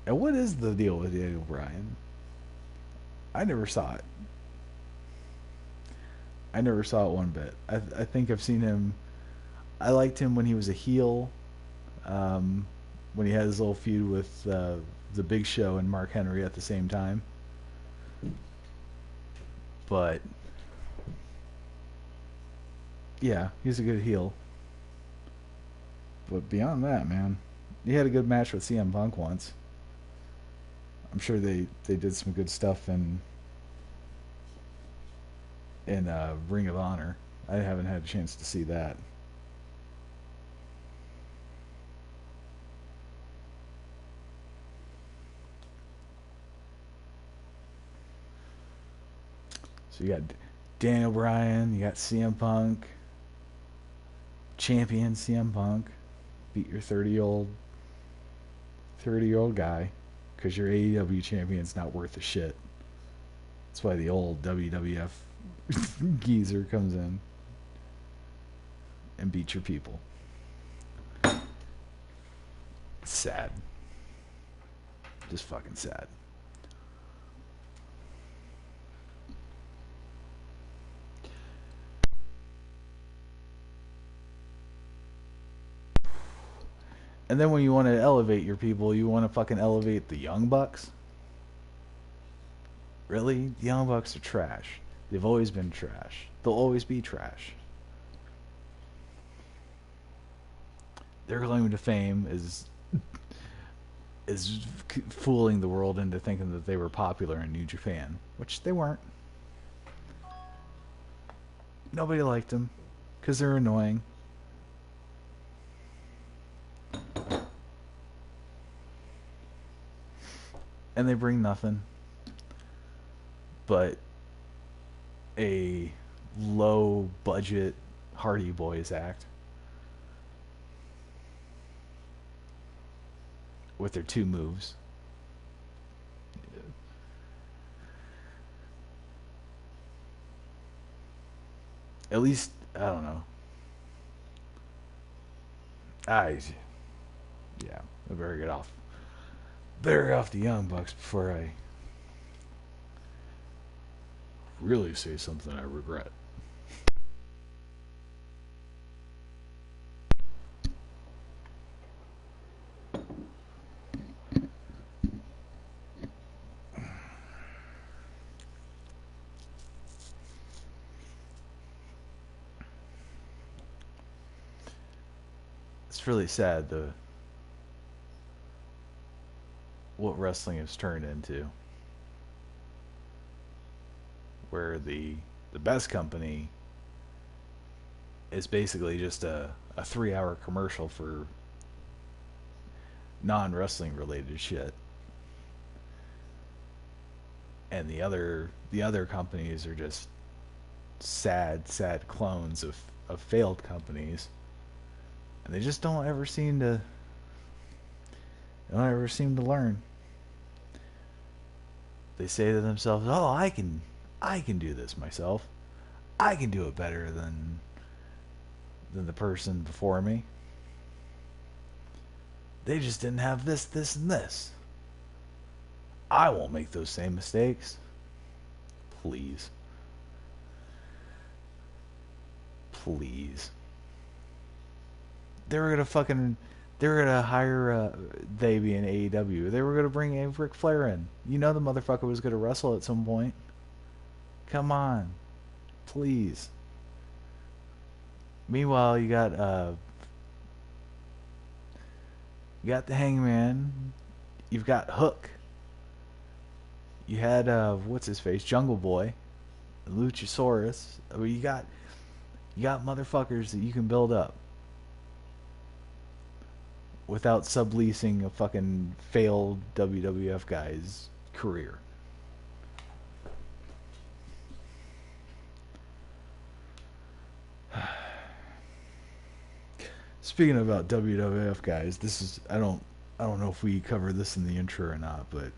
And what is the deal with Daniel Bryan? I never saw it. I never saw it one bit. I think I've seen him. I liked him when he was a heel. When he had his little feud with the Big Show and Mark Henry at the same time. But yeah, he's a good heel. But beyond that, man, he had a good match with CM Punk once. I'm sure they did some good stuff in Ring of Honor. I haven't had a chance to see that. So you got Daniel Bryan, you got CM Punk, champion CM Punk, beat your 30-year-old guy, because your AEW champion's not worth a shit. That's why the old WWF geezer comes in and beats your people. It's sad. Just fucking sad. And then when you want to elevate your people, you want to fucking elevate the Young Bucks? Really? The Young Bucks are trash. They've always been trash. They'll always be trash. Their claim to fame is fooling the world into thinking that they were popular in New Japan, which they weren't. Nobody liked them because they're annoying. And they bring nothing but a low budget Hardy Boys act with their two moves. At least, I don't know. I better get off. Better get off the Young Bucks before I really say something I regret. It's really sad what wrestling has turned into, where the best company is basically just a 3-hour commercial for non-wrestling related shit, and the other companies are just sad clones of failed companies, and they just don't ever seem to learn. They say to themselves, "Oh, I can do this myself. I can do it better than the person before me. They just didn't have this, and this. I won't make those same mistakes." Please. Please. They were gonna hire, they being AEW, they were gonna bring a Ric Flair in. You know the motherfucker was gonna wrestle at some point. Come on. Please. Meanwhile, you got the Hangman, you've got Hook, you had what's his face, Jungle Boy, Luchasaurus. I mean, you got motherfuckers that you can build up without subleasing a fucking failed WWF guy's career. Speaking about WWF guys, this is I don't know if we covered this in the intro or not, but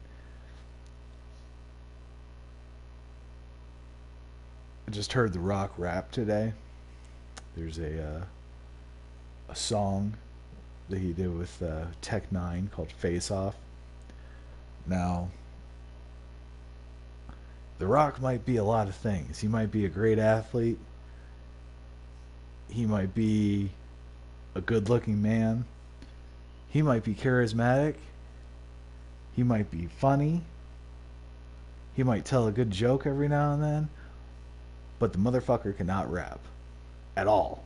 I just heard The Rock rap today. There's a song that he did with Tech Nine called Face Off. Now, The Rock might be a lot of things. He might be a great athlete. He might be a good-looking man. He might be charismatic. He might be funny. He might tell a good joke every now and then. But the motherfucker cannot rap. At all.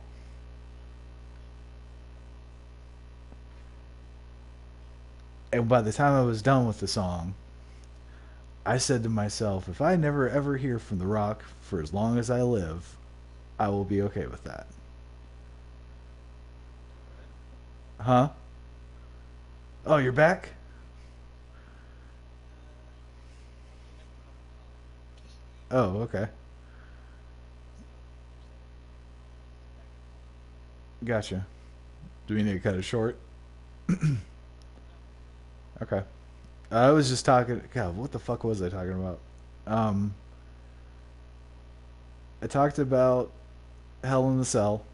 And by the time I was done with the song, I said to myself, if I never ever hear from The Rock for as long as I live, I will be okay with that. Huh? Oh, you're back? Oh, okay. Gotcha. Do we need to cut it short? Okay. I was just talking. God, what the fuck was I talking about? Um, I talked about Hell in the Cell.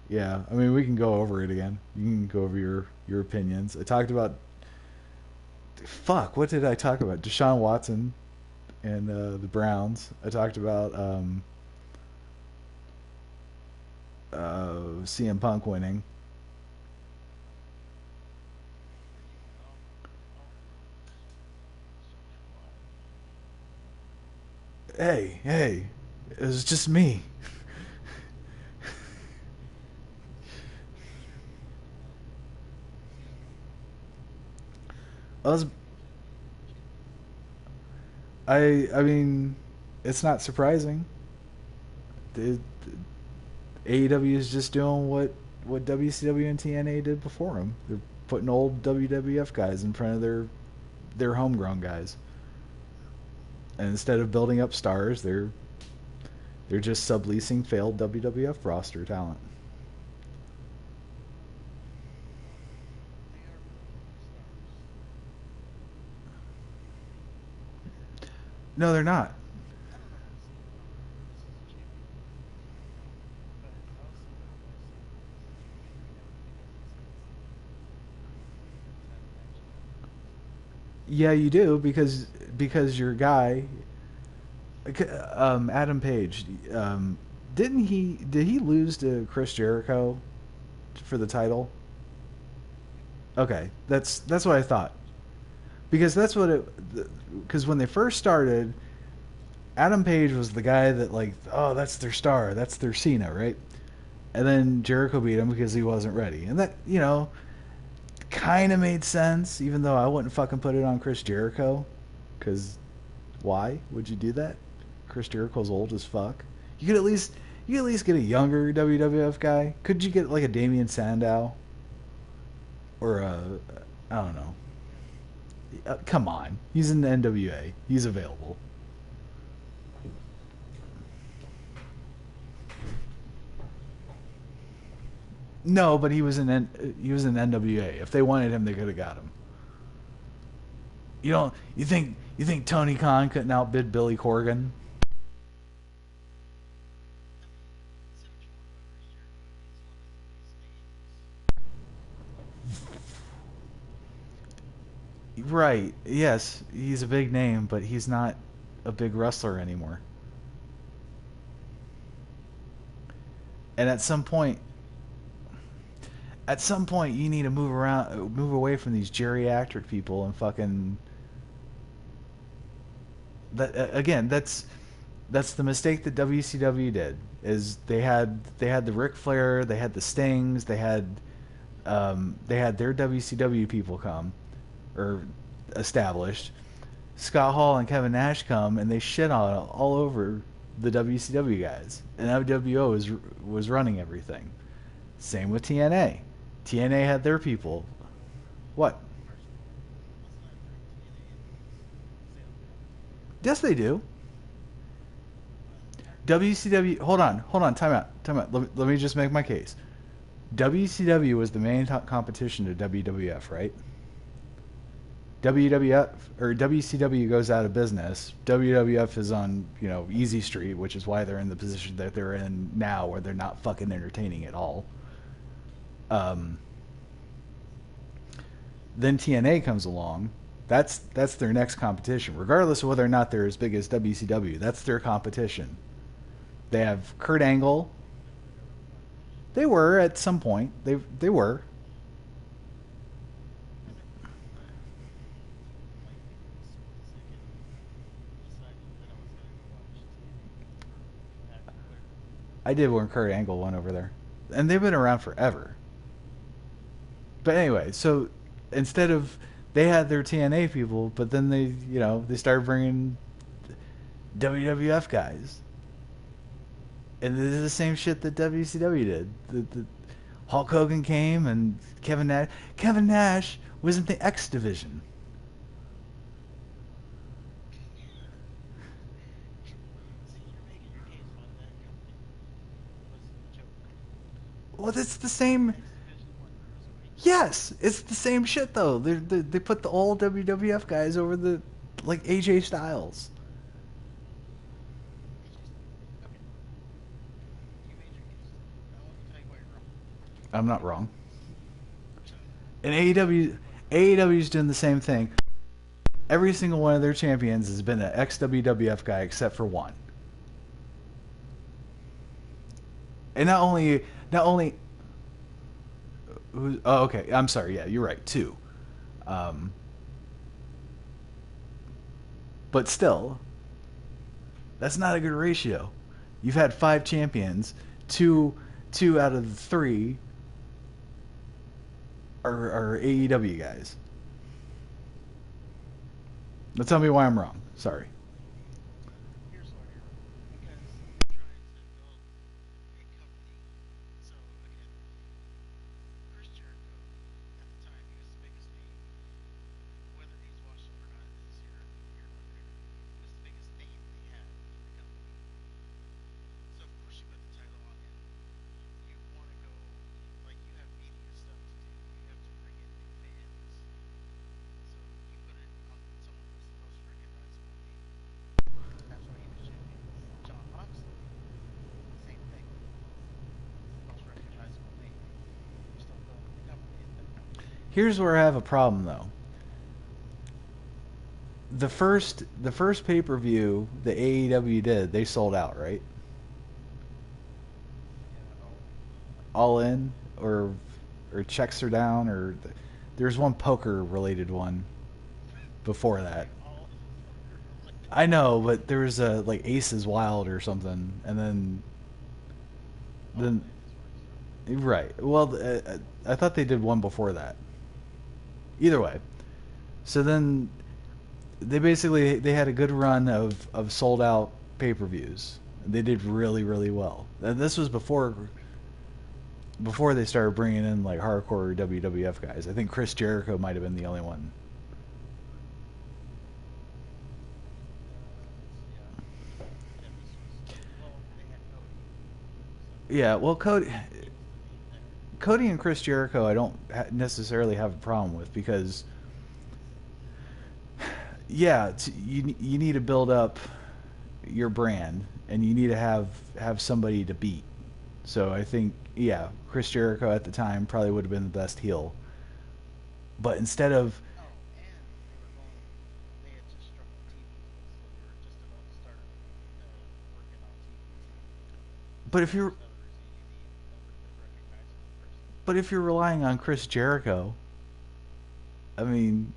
Yeah, I mean we can go over it again. You can go over your opinions. I talked about fuck. What did I talk about? Deshaun Watson and the Browns. I talked about CM Punk winning. Hey, hey, it was just me. I was I mean, it's not surprising. The, AEW is just doing what WCW and TNA did before them. They're putting old WWF guys in front of their homegrown guys, and instead of building up stars, they're just subleasing failed WWF roster talent. No, they're not. Yeah, you do because your guy, Adam Page, didn't he did he lose to Chris Jericho for the title? Okay, that's what I thought because that's what it because when they first started, Adam Page was the guy that like oh that's their star, that's their Cena, right? And then Jericho beat him because he wasn't ready, and that kind of made sense, even though I wouldn't fucking put it on Chris Jericho because why would you do that? Chris Jericho's old as fuck. You could at least get a younger WWF guy. Could you get like a Damian Sandow or a I don't know. Come on, he's in the NWA. He's available. No, but he was in NWA. If they wanted him, they could have got him. You think Tony Khan couldn't outbid Billy Corgan? Right. Yes, he's a big name, but he's not a big wrestler anymore. And at some point, you need to move away from these geriatric people, and fucking that again. That's the mistake that WCW did. Is they had the Ric Flair, they had the Stings, they had their WCW people come or established. Scott Hall and Kevin Nash come and they shit on all over the WCW guys, and WWO was running everything. Same with TNA. TNA had their people. What? Yes, they do. WCW. Hold on. Time out. Let me just make my case. WCW was the main competition to WWF, right? WWF or WCW goes out of business. WWF is on easy street, which is why they're in the position that they're in now, where they're not fucking entertaining at all. Um, then TNA comes along. That's their next competition, regardless of whether or not they're as big as WCW. That's their competition. They have Kurt Angle. They were at some point. They were. I did when Kurt Angle went over there, and they've been around forever. But anyway, so instead of they had their TNA people, but then they started bringing WWF guys, and they did the same shit that WCW did. The Hulk Hogan came and Kevin Nash. Kevin Nash was in the X division. Well, it's the same. Yes, it's the same shit though. They put the old WWF guys over the like AJ Styles. I'm not wrong. And AEW is doing the same thing. Every single one of their champions has been an ex WWF guy except for one. And not only oh, okay, I'm sorry. Yeah, you're right. Two. Um, but still, that's not a good ratio. You've had five champions. Two out of the three are AEW guys. Now tell me why I'm wrong. Sorry. Here's where I have a problem though. The first pay per view the AEW did, they sold out, right? All in or checks are down or there's one poker related one before that. I know, but there was a like Aces Wild or something, and then right. Well, I thought they did one before that. Either way, so then they had a good run of sold out pay per views. They did really well. And this was before they started bringing in like hardcore WWF guys. I think Chris Jericho might have been the only one. Yeah, well, Cody and Chris Jericho, I don't necessarily have a problem with because, yeah, you need to build up your brand and you need to have somebody to beat. So I think, yeah, Chris Jericho at the time probably would have been the best heel. But instead of, but if you're relying on Chris Jericho, I mean,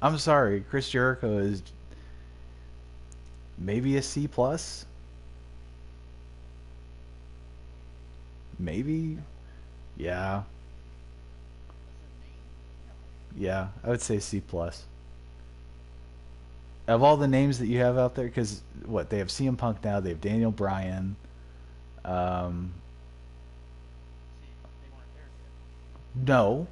I'm sorry, Chris Jericho is maybe a C plus, maybe, yeah, yeah, I would say C plus. Of all the names that you have out there, because what they have CM Punk now, they have Daniel Bryan. Um, no,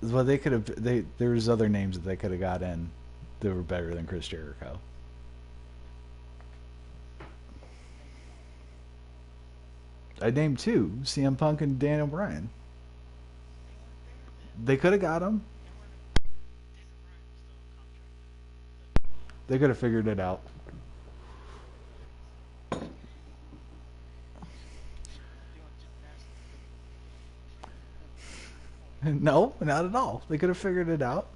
well they could have there's other names that they could have got in that were better than Chris Jericho. I named two: CM Punk and Daniel Bryan. They could have got him. They could have figured it out. No, not at all. They could have figured it out.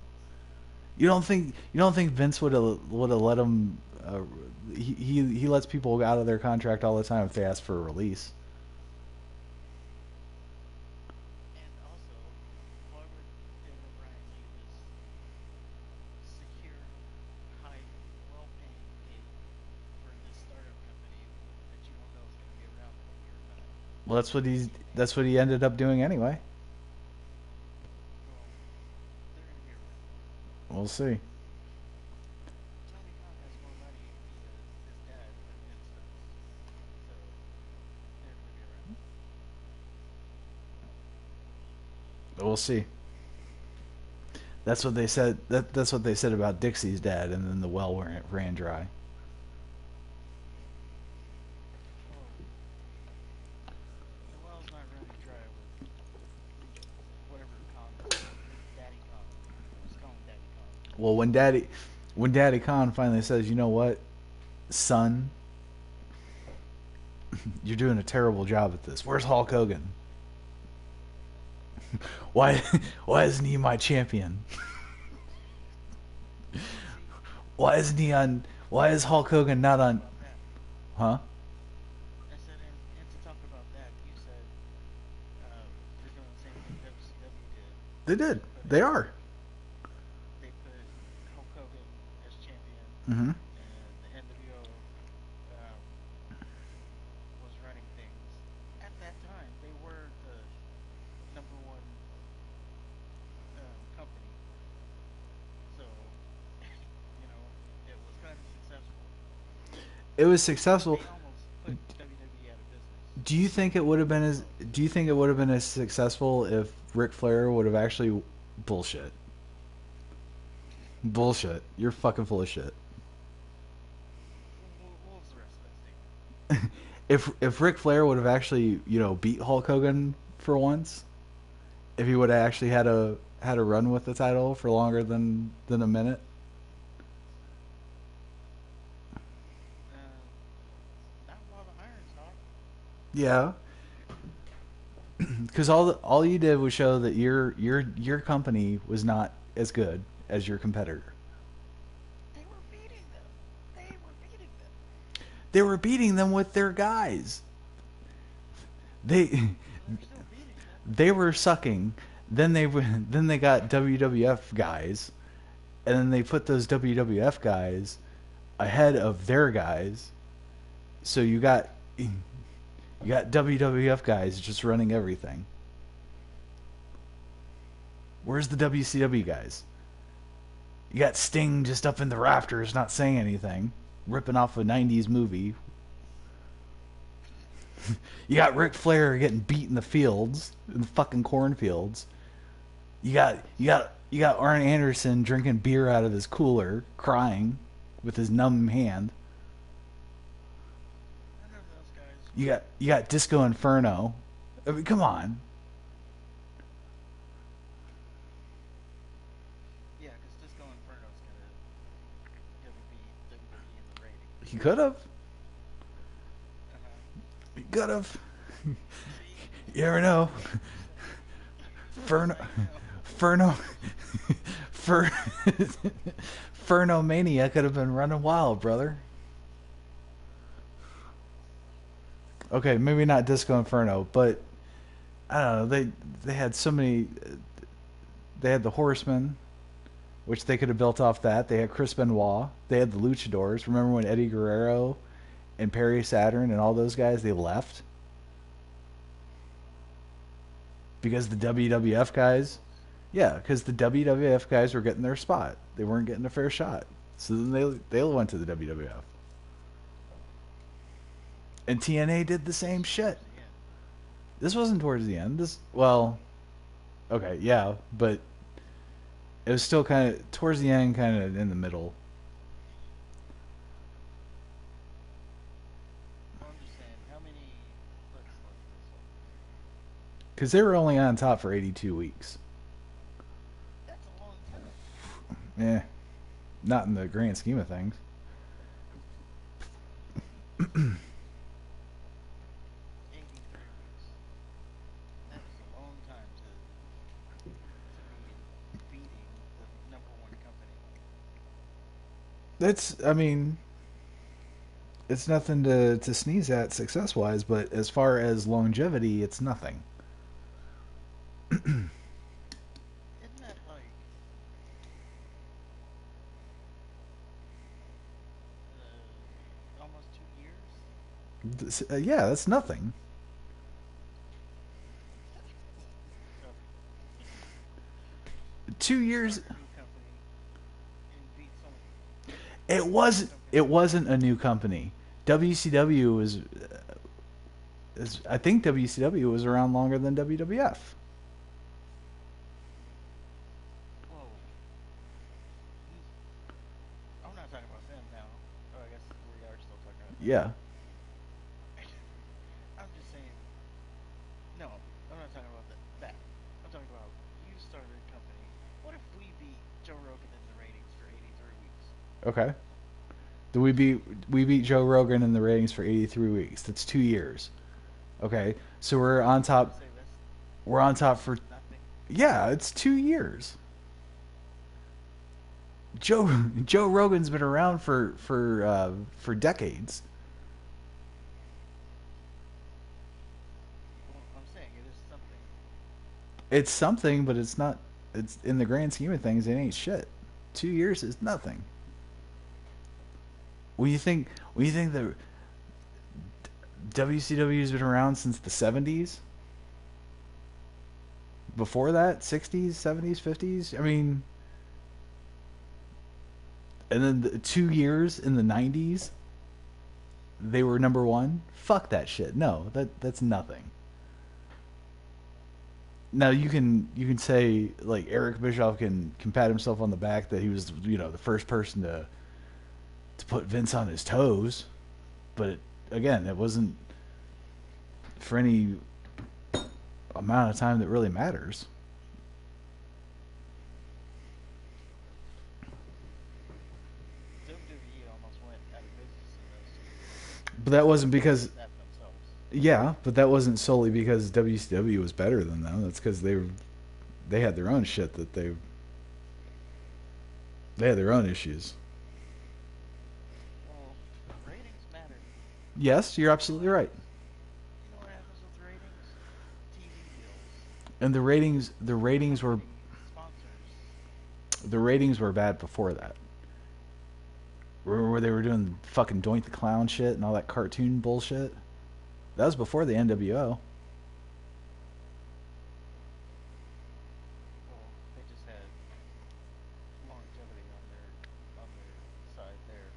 You don't think Vince would have let him? He lets people out of their contract all the time if they ask for a release. Well, that's what he ended up doing anyway. We'll see. We'll see. That's what they said. That's what they said about Dixie's dad, and then the well ran dry. Well, when Daddy Khan finally says, you know what, son, you're doing a terrible job at this. Where's Hulk Hogan? Why why isn't he my champion? See, Why isn't he on? Why is Hulk Hogan not on? about that. Huh? I said, and to talk about that, you said they're doing the same thing WCW did. They did. They They are. put Hulk Hogan as champion, Mm-hmm. and the NWO um, was running things. At that time, they were the number one company, so it was kind of successful. It was successful. They almost put WWE out of business. Do you think it would have been as? Do you think it would have been as successful if Ric Flair would have actually? Bullshit. Bullshit. You're fucking full of shit. What was the rest of that statement? If Ric Flair would have actually beat Hulk Hogan for once, if he would have actually had a run with the title for longer than a minute. Uh, Not while the iron's hot. Yeah, because all you did was show that your company was not as good as your competitor. They were beating them. They were beating them. They were beating them with their guys. They They were still beating them. they were sucking. Then they got WWF guys, and then they put those WWF guys ahead of their guys. So you got WWF guys just running everything. Where's the WCW guys? You got Sting just up in the rafters, not saying anything, ripping off a '90s movie. You got Ric Flair getting beat in the fields, in the fucking cornfields. You got Arn Anderson drinking beer out of his cooler, crying with his numb hand. None of those guys You got Disco Inferno. I mean, come on. Yeah, because Disco Inferno's gonna beat WWE in the ratings. He could have. Uh-huh. He could have. See, You never know. I'm Ferno, saying no. Ferno, Fer, Ferno Mania could have been running wild, brother. Okay, maybe not Disco Inferno, but I don't know. They had so many. They had the Horsemen, which they could have built off that. They had Chris Benoit. They had the Luchadors. Remember when Eddie Guerrero and Perry Saturn and all those guys they left because the WWF guys. Yeah, because the WWF guys were getting their spot. They weren't getting a fair shot. So then they went to the WWF. And TNA did the same shit. Towards the end. This wasn't towards the end. Okay, yeah, but it was still kind of towards the end, kind of in the middle. Well, I'm just saying, how many? Let's this one. Because they were only on top for 82 weeks. That's a long time. Eh, not in the grand scheme of things. 83 weeks. That is a long time to be beating the number one company. I mean, it's nothing to sneeze at success wise, but as far as longevity, it's nothing. Isn't that like almost 2 years? Yeah, that's nothing. Of 2 years. start a new company and beat someone. It Beat the wasn't. company. It wasn't a new company. WCW was. I think WCW was around longer than WWF. Whoa. I'm not talking about them now. Oh, I guess we are still talking about them. Yeah. I'm just saying. No, I'm not talking about that. I'm talking about you started a company. What if we beat Joe Rogan in the ratings Okay. Do we beat Joe Rogan in the ratings for 83 weeks? That's 2 years. Okay. So we're on I would top. say We're on top for that's nothing. yeah. It's 2 years. Joe Rogan's been around for decades. Well, I'm saying it is something. It's something, but it's not. It's in the grand scheme of things, it ain't shit. 2 years is nothing. When you think that WCW has been around since the 70s, before that 60s, 70s, 50s. I mean, and then 2 years in the 90s, they were number one. Fuck that shit. No, that's nothing. Now you can say like Eric Bischoff can pat himself on the back that he was the first person to put Vince on his toes, but again, it wasn't for any amount of time that really matters. WWE almost went out of business in those 2 years, But that wasn't and they because did that themselves. yeah, but that wasn't solely because WCW was better than them. That's because they had their own shit that they had their own issues. Well, ratings matter. Yes, you're You know what absolutely right. happens? You know what happens with ratings? TV deals, And company sponsors. the ratings were bad before that. Remember where they were doing fucking Doink the Clown shit and all that cartoon bullshit? That was before the NWO. Well, they just had longevity on their side there.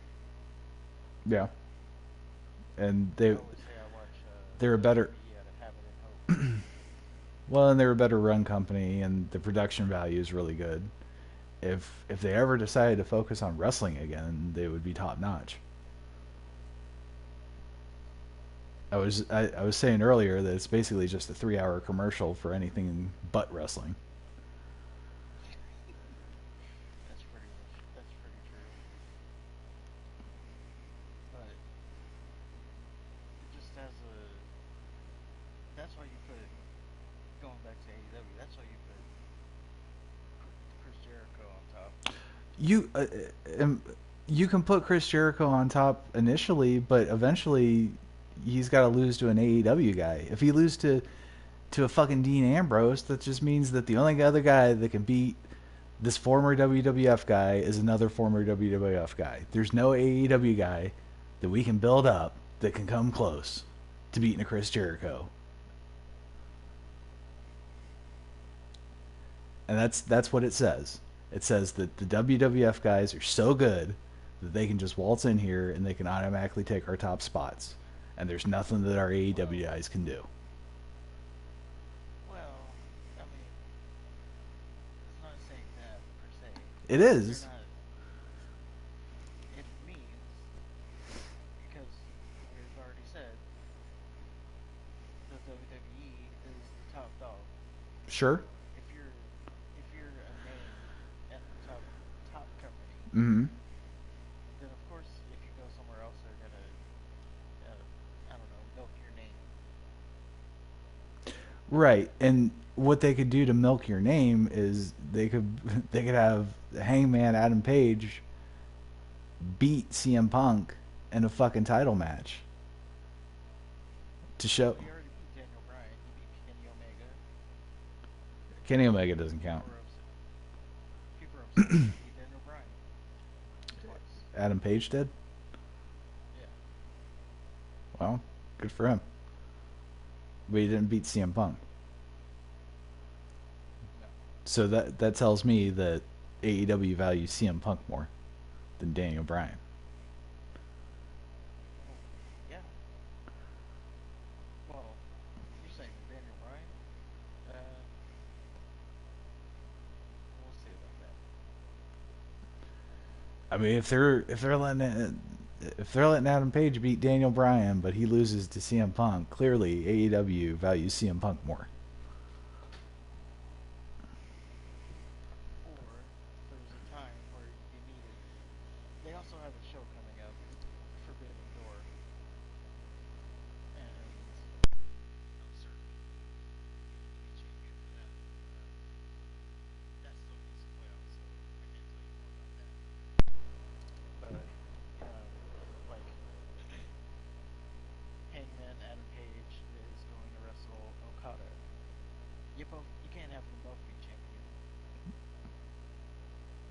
Yeah, and I always say I watch they're a better WWE out of habit and hope. well, and they're a better run company, and the production value is really good. If they ever decided to focus on wrestling again, they would be top notch. I was saying earlier that it's basically just a 3 hour commercial for anything but wrestling. That's pretty true. But just as a that's why you put going back to AEW. That's why you put Chris Jericho on top. You um, you can put Chris Jericho on top initially, but eventually he's got to lose to an AEW guy. If he loses to a fucking Dean Ambrose, that just means that the only other guy that can beat this former WWF guy is another former WWF guy. There's no AEW guy that we can build up that can come close to beating a Chris Jericho. And that's what it says. It says that the WWF guys are so good that they can just waltz in here and they can automatically take our top spots. And there's nothing that our AEW Well, guys can do. well, I mean, it's not saying that per se. It They're is. not. It means because we've already said the WWE is the top dog. Sure. If you're if you're a name at the top company, Mm-hmm. then of course if you go somewhere else they're gonna I don't know milk your name. Right. And what they could do to milk your name is they could have Hangman Adam Page beat CM Punk in a fucking title match to show Well, he already beat Daniel Bryan. He beat Kenny Omega. Kenny Omega doesn't count. People are upset because he beat Daniel Bryan twice. Adam Page did. Yeah. Well, good for him. But he didn't beat CM Punk. No. So that tells me that AEW values CM Punk more than Daniel Bryan. Well, yeah. Well, you're saying Daniel Bryan? We'll see about that. I mean, if they're letting Adam Page beat Daniel Bryan, but he loses to CM Punk, clearly AEW values CM Punk more. Or there was a time where you needed. They both. You can't have them both be champion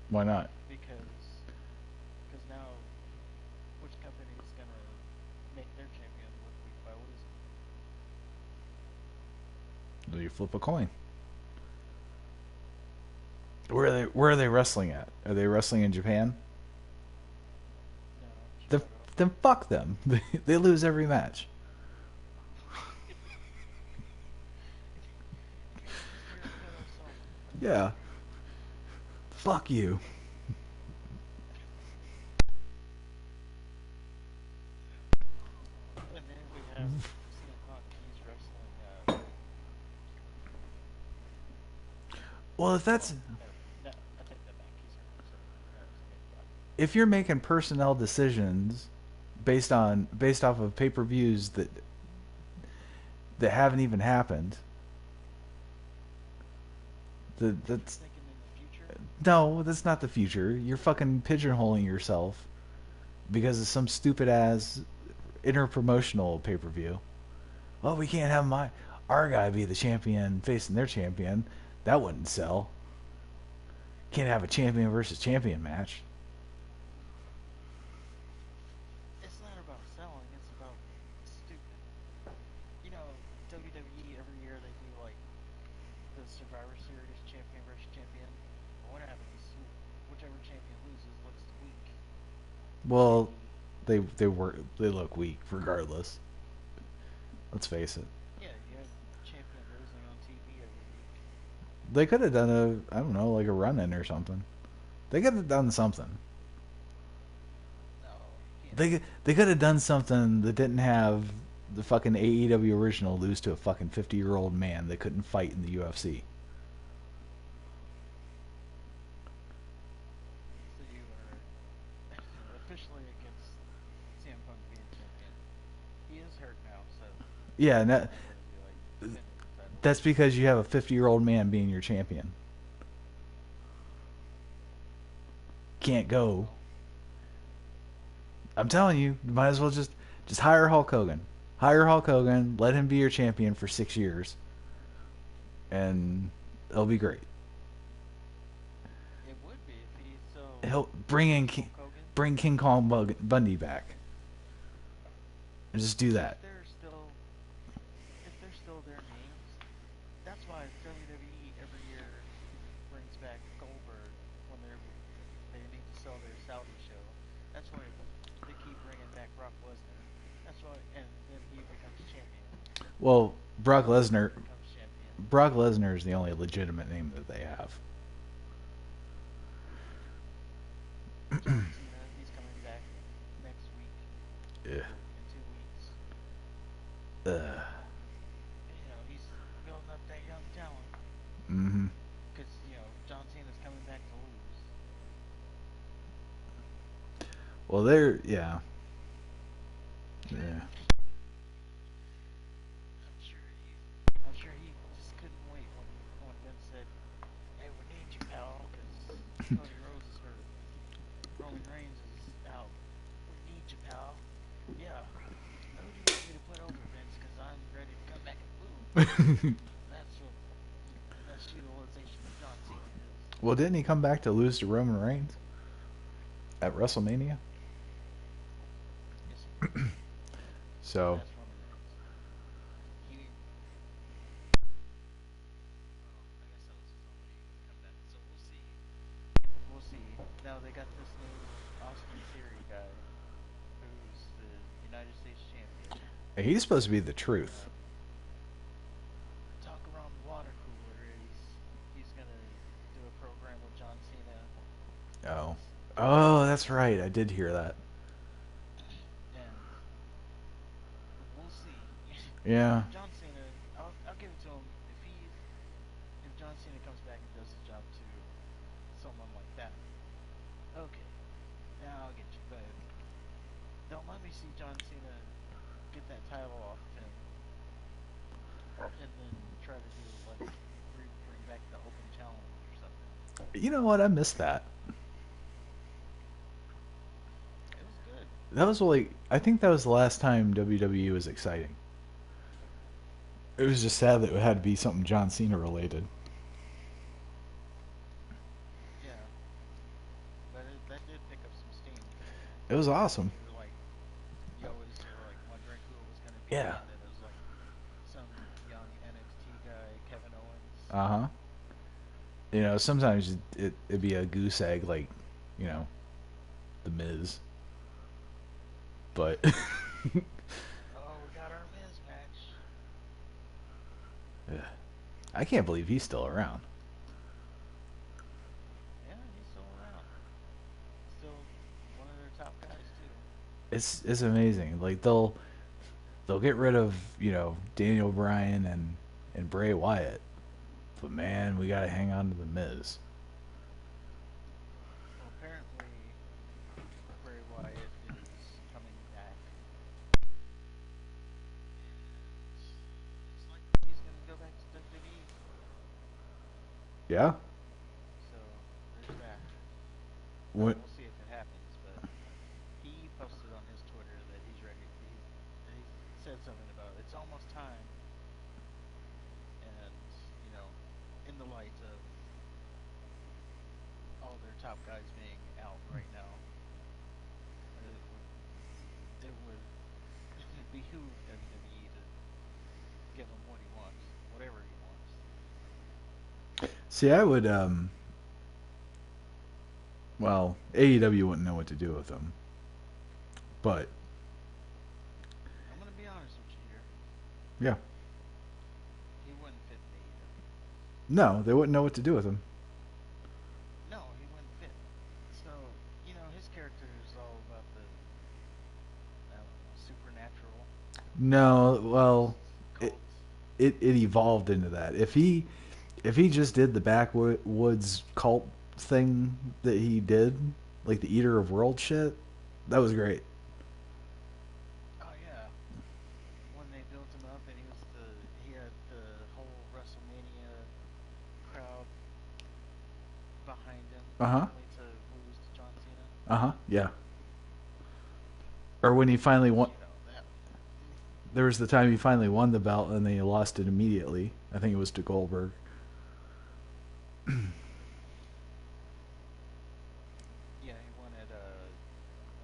Why not? because now which company is gonna make their champion look weak by losing? You flip a coin. Where are they wrestling at? Are they wrestling in Japan? No, Then, Chicago. then fuck them. They lose every match. Just hear Okada song. Yeah. Fuck you. And then we have CM Punk. He's wrestling. Well, if that's Well, no, I take that back. He's wrestling. if you're making personnel decisions based off of pay-per-views that haven't even happened, that's Thinking in the future. no, that's not the future. You're fucking pigeonholing yourself because of some stupid ass interpromotional pay-per-view. Well, we can't have our guy be the champion facing their champion. That wouldn't sell. Can't have a champion versus champion match. It's not about selling. It's about stupid. You know, WWE every year they do like the Survivor Series champion versus champion. But what happens? Whichever champion loses looks weak. Well, they look weak regardless. Let's face it. Yeah, you have champion losing on TV every week. They could have done I don't know, like a run-in or something. They could have done something. No, you can't. They could have done something that didn't have the fucking AEW original lose to a fucking 50-year-old man that couldn't fight in the UFC. So you are officially against CM Punk being champion. He is hurt now, so Yeah, he's and not going to be like defending the title. that's because you have a 50-year-old man being your champion. Can't go. I'm telling you, might as well just hire Hulk Hogan. Hire Hulk Hogan, let him be your champion for 6 years, and it'll be great. It would be if he's so. He'll Hulk Hogan. bring King Kong Bundy back, and just do that. If they're still their names, that's why WWE every year brings back Goldberg when they need to sell their Saudi show. That's why they keep bringing back Brock Lesnar. That's why, and then he becomes champion. Well, Brock Then Lesnar. Goldberg becomes champion. Brock Lesnar is the only legitimate name that they have. John Cena, he's coming back next week. Yeah. In 2 weeks. Uh. You know, he's building up that young talent. Mm-hmm. Because, John Cena's coming back to lose. Well, yeah. Yeah. I'm sure he just couldn't wait when Vince said, "Hey, we need you, pal, because Cody Rhodes is hurt. Roman Reigns is out. We need you, pal. Yeah. Who do you want me to put over, Vince? Because I'm ready to come back and boom." That's the utilization of John Cena is. Well, didn't he come back to lose to Roman Reigns at WrestleMania? Yes, So. that's Roman Reigns. I guess that was his only comeback. So we'll see. We'll see. Now they got this new Austin Theory guy, who's the United States champion. He's supposed to be the truth. Talk around the water cooler is he's gonna do a program with John Cena. Oh. Oh, that's right. I did hear that. And we'll see. Yeah. John Cena, I'll give it to him if John Cena comes back and does the job to someone like that. Okay, now I'll get you, but don't let me see John Cena get that title off of him and then try to do like bring back the open challenge or something. You know what? I missed that. It was good. That was like, I think that was the last time WWE was exciting. It was just sad that it had to be something John Cena related. Yeah, but that did pick up some steam because It was awesome. you always were like wondering who it was going to be, Yeah. and then it was like some young NXT guy, Kevin Owens. Uh huh. Sometimes it'd be a goose egg like, you know, the Miz, but Oh, we got our Miz match. I can't believe he's still around. Yeah, he's still around. Still one of their top guys too. It's amazing. Like they'll get rid of Daniel Bryan and Bray Wyatt, but man, we gotta hang on to the Miz. Well, apparently Bray Wyatt is coming back, and looks like he's going to go back to WWE. Yeah. So there's that. What? We'll see if it happens, but he posted on his Twitter that he's ready. He said something about it's almost time, and you know, in the light of all their top guys being out right now, it would behoove WWE to give him what he wants, whatever he wants. See, I would. Well, AEW wouldn't know what to do with him, but I'm gonna be honest with you here. yeah, He wouldn't fit in AEW. no, they wouldn't know what to do with him. No, he wouldn't fit. So his character is all about the I don't know supernatural, No, well, occultist, it cult. it evolved into that. If he just did the backwoods cult thing that he did, like the Eater of World shit, that was great. Oh yeah, when they built him up and he had the whole WrestleMania crowd behind him, Uh huh. only to lose to John Cena. Uh huh. Yeah. Or when he finally Which won, that there was the time he finally won the belt and then he lost it immediately. I think it was to Goldberg. yeah he won at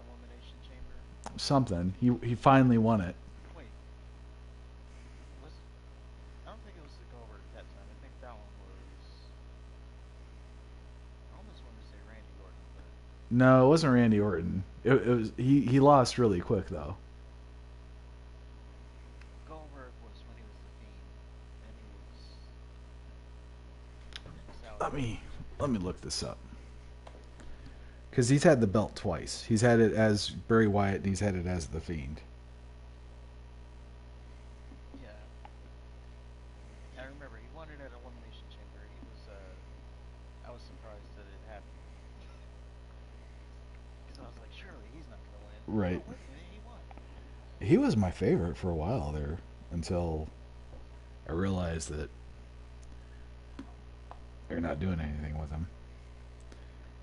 Elimination Chamber. Something. He finally won it. Wait, was I don't think it was the Goldberg that time. I think that one was. I almost want to say Randy Orton, but No, it wasn't Randy Orton. It was he lost really quick though. Goldberg was when he was the Fiend, and he was in Let Saudi. me let me look this up. Because he's had the belt twice. He's had it as Bray Wyatt and he's had it as the Fiend. Yeah, I remember he won it at Elimination Chamber. He was. I was surprised that it happened because I was like, surely he's not gonna win. Right. Oh wait a minute, he won. He was my favorite for a while there until I realized that they're not doing anything with him.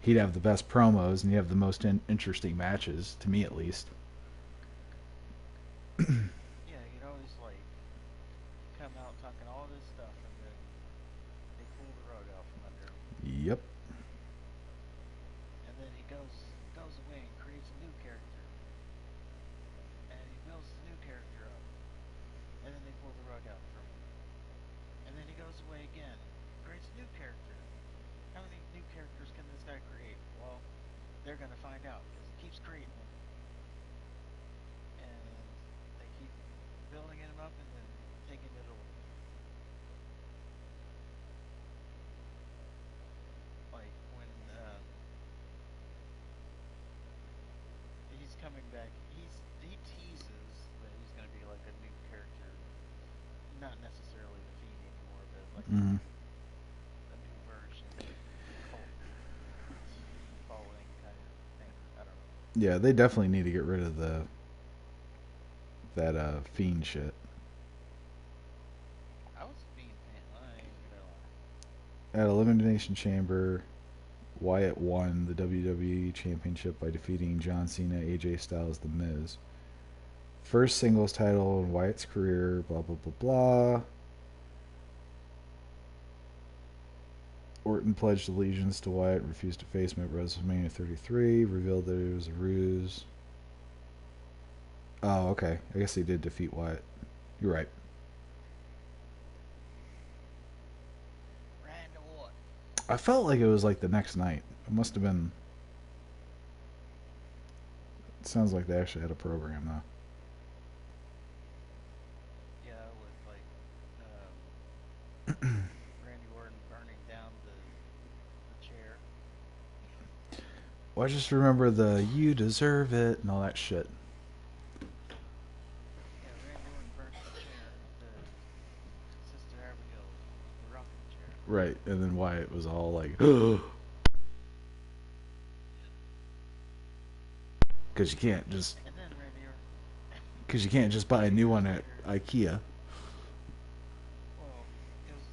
He'd have the best promos and he'd have the most interesting matches, to me at least. Yeah, he'd always come out talking all this stuff, and then they pull the rug out from under him, Yep. and then he goes away and creates a new character, and he builds the new character up, and then they pull the rug out from him, and then he goes away again, creates a new character. How many new characters can this guy create? Well, they're gonna find out because he keeps creating them, and they keep building him up and then taking it away. Like when he's coming back, he teases that he's gonna be like a new character, not necessarily the Fiend anymore, but like Mm-hmm. a new version, cult following kind of thing. I don't know. Yeah, they definitely need to get rid of that Fiend shit. I was a Fiend fan. I ain't gonna lie. At Elimination Chamber, Wyatt won the WWE Championship by defeating John Cena, AJ Styles, The Miz. First singles title in Wyatt's career, blah, blah, blah, blah. Orton pledged allegiance to Wyatt, refused to face him at WrestleMania 33, revealed that it was a ruse. Oh, okay. I guess he did defeat Wyatt. You're right. Randy Orton. I felt like it was like the next night. It must have been. It sounds like they actually had a program though. Yeah, with like Randy Orton burning down the chair. Well, I just remember the "you deserve it" and all that shit. Yeah, Randy Orton burnt the chair, the Sister Abigail, the rocking chair. Right, and then Wyatt was all like, because you can't just And then Randy Orton. because you can't just buy a new one at IKEA. Well, it was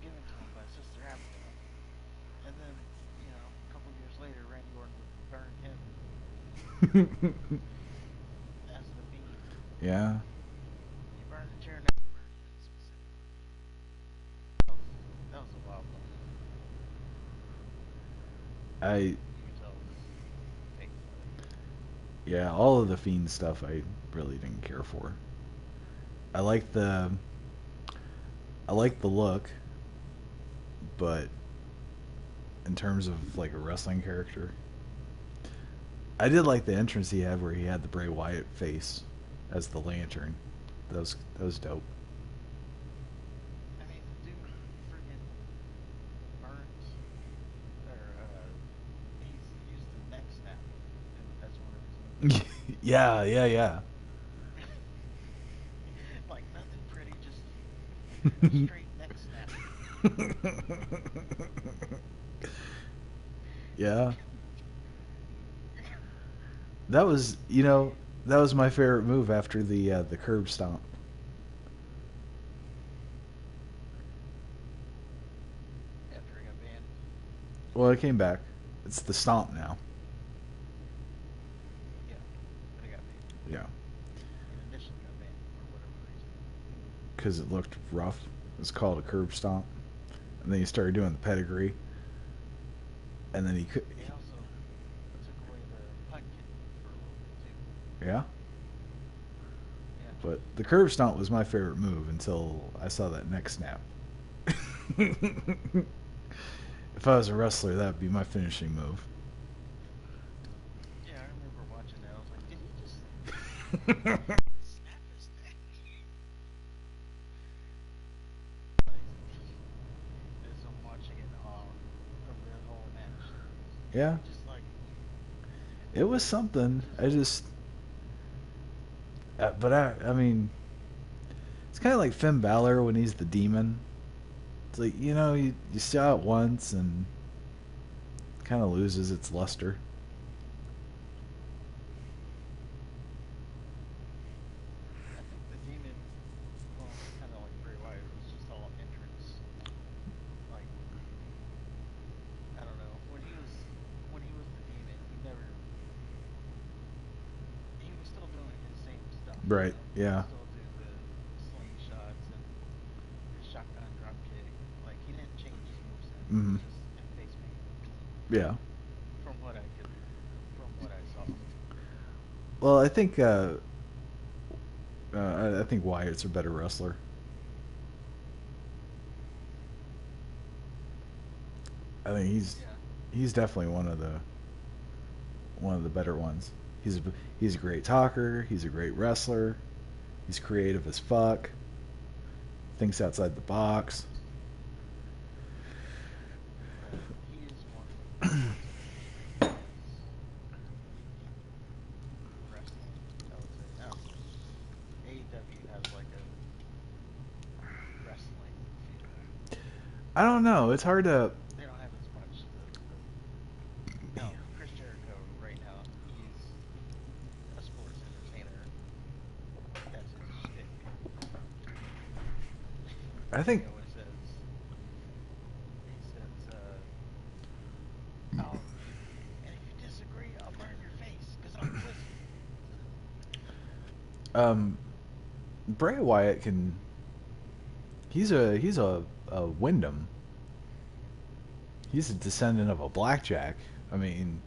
given to him by Sister Abigail. And then, a couple years later, Randy Orton would burn him as the bean. Yeah, You burn the chair, now you burn him specifically. That was a wild one. I You could tell it was fake. yeah, all of the Fiend stuff I really didn't care for. I like the look, but in terms of like a wrestling character, I did like the entrance he had where he had the Bray Wyatt face as the lantern. That was dope. I mean, the dude freaking burns, or he's used the neck snap as one of his moves. Yeah. Like nothing pretty, just straight neck snap. Yeah. That was, that was my favorite move after the curb stomp. After he got banned. Well, it came back. It's the stomp now. Yeah, but he got banned. Yeah, It initially got banned for whatever reason. because it looked rough. It's called a curb stomp, and then he started doing the pedigree, and then he could. They also took away the punt kick for a little bit too. Yeah. Yeah. But the curb stomp was my favorite move until I saw that neck snap. If I was a wrestler, that would be my finishing move. Yeah, I remember watching that. I was like, did he just snap his neck? Like, as I'm watching it over that whole match. Yeah, Just like, it was something. I mean, it's kind of like Finn Balor when he's the demon. It's like, you saw it once and kind of loses its luster. I think the demon, well, kind of like Bray Wyatt, it was just all entrance. Like, I don't know. When he was the demon, he was still doing his same stuff. Right, He yeah. still do the slingshots and the shotgun drop kick. Like, he didn't change his moveset. It Hmm. was just in face paint. Yeah. From what I saw. Well, I think Wyatt's a better wrestler. I think Yeah. he's definitely one of the better ones. He's a great talker. He's a great wrestler. He's creative as fuck. Thinks outside the box. He is one of the best wrestling, I would say. Now, AEW has like a wrestling feel. I don't know. It's hard to. They don't have as much. No, Chris Jericho right now, he's a sports entertainer. That's his shtick. I think. What he says, oh, and if you disagree, I'll burn your face because I'm pussy. Bray Wyatt can. He's a Wyndham. He's a descendant of a blackjack. I mean,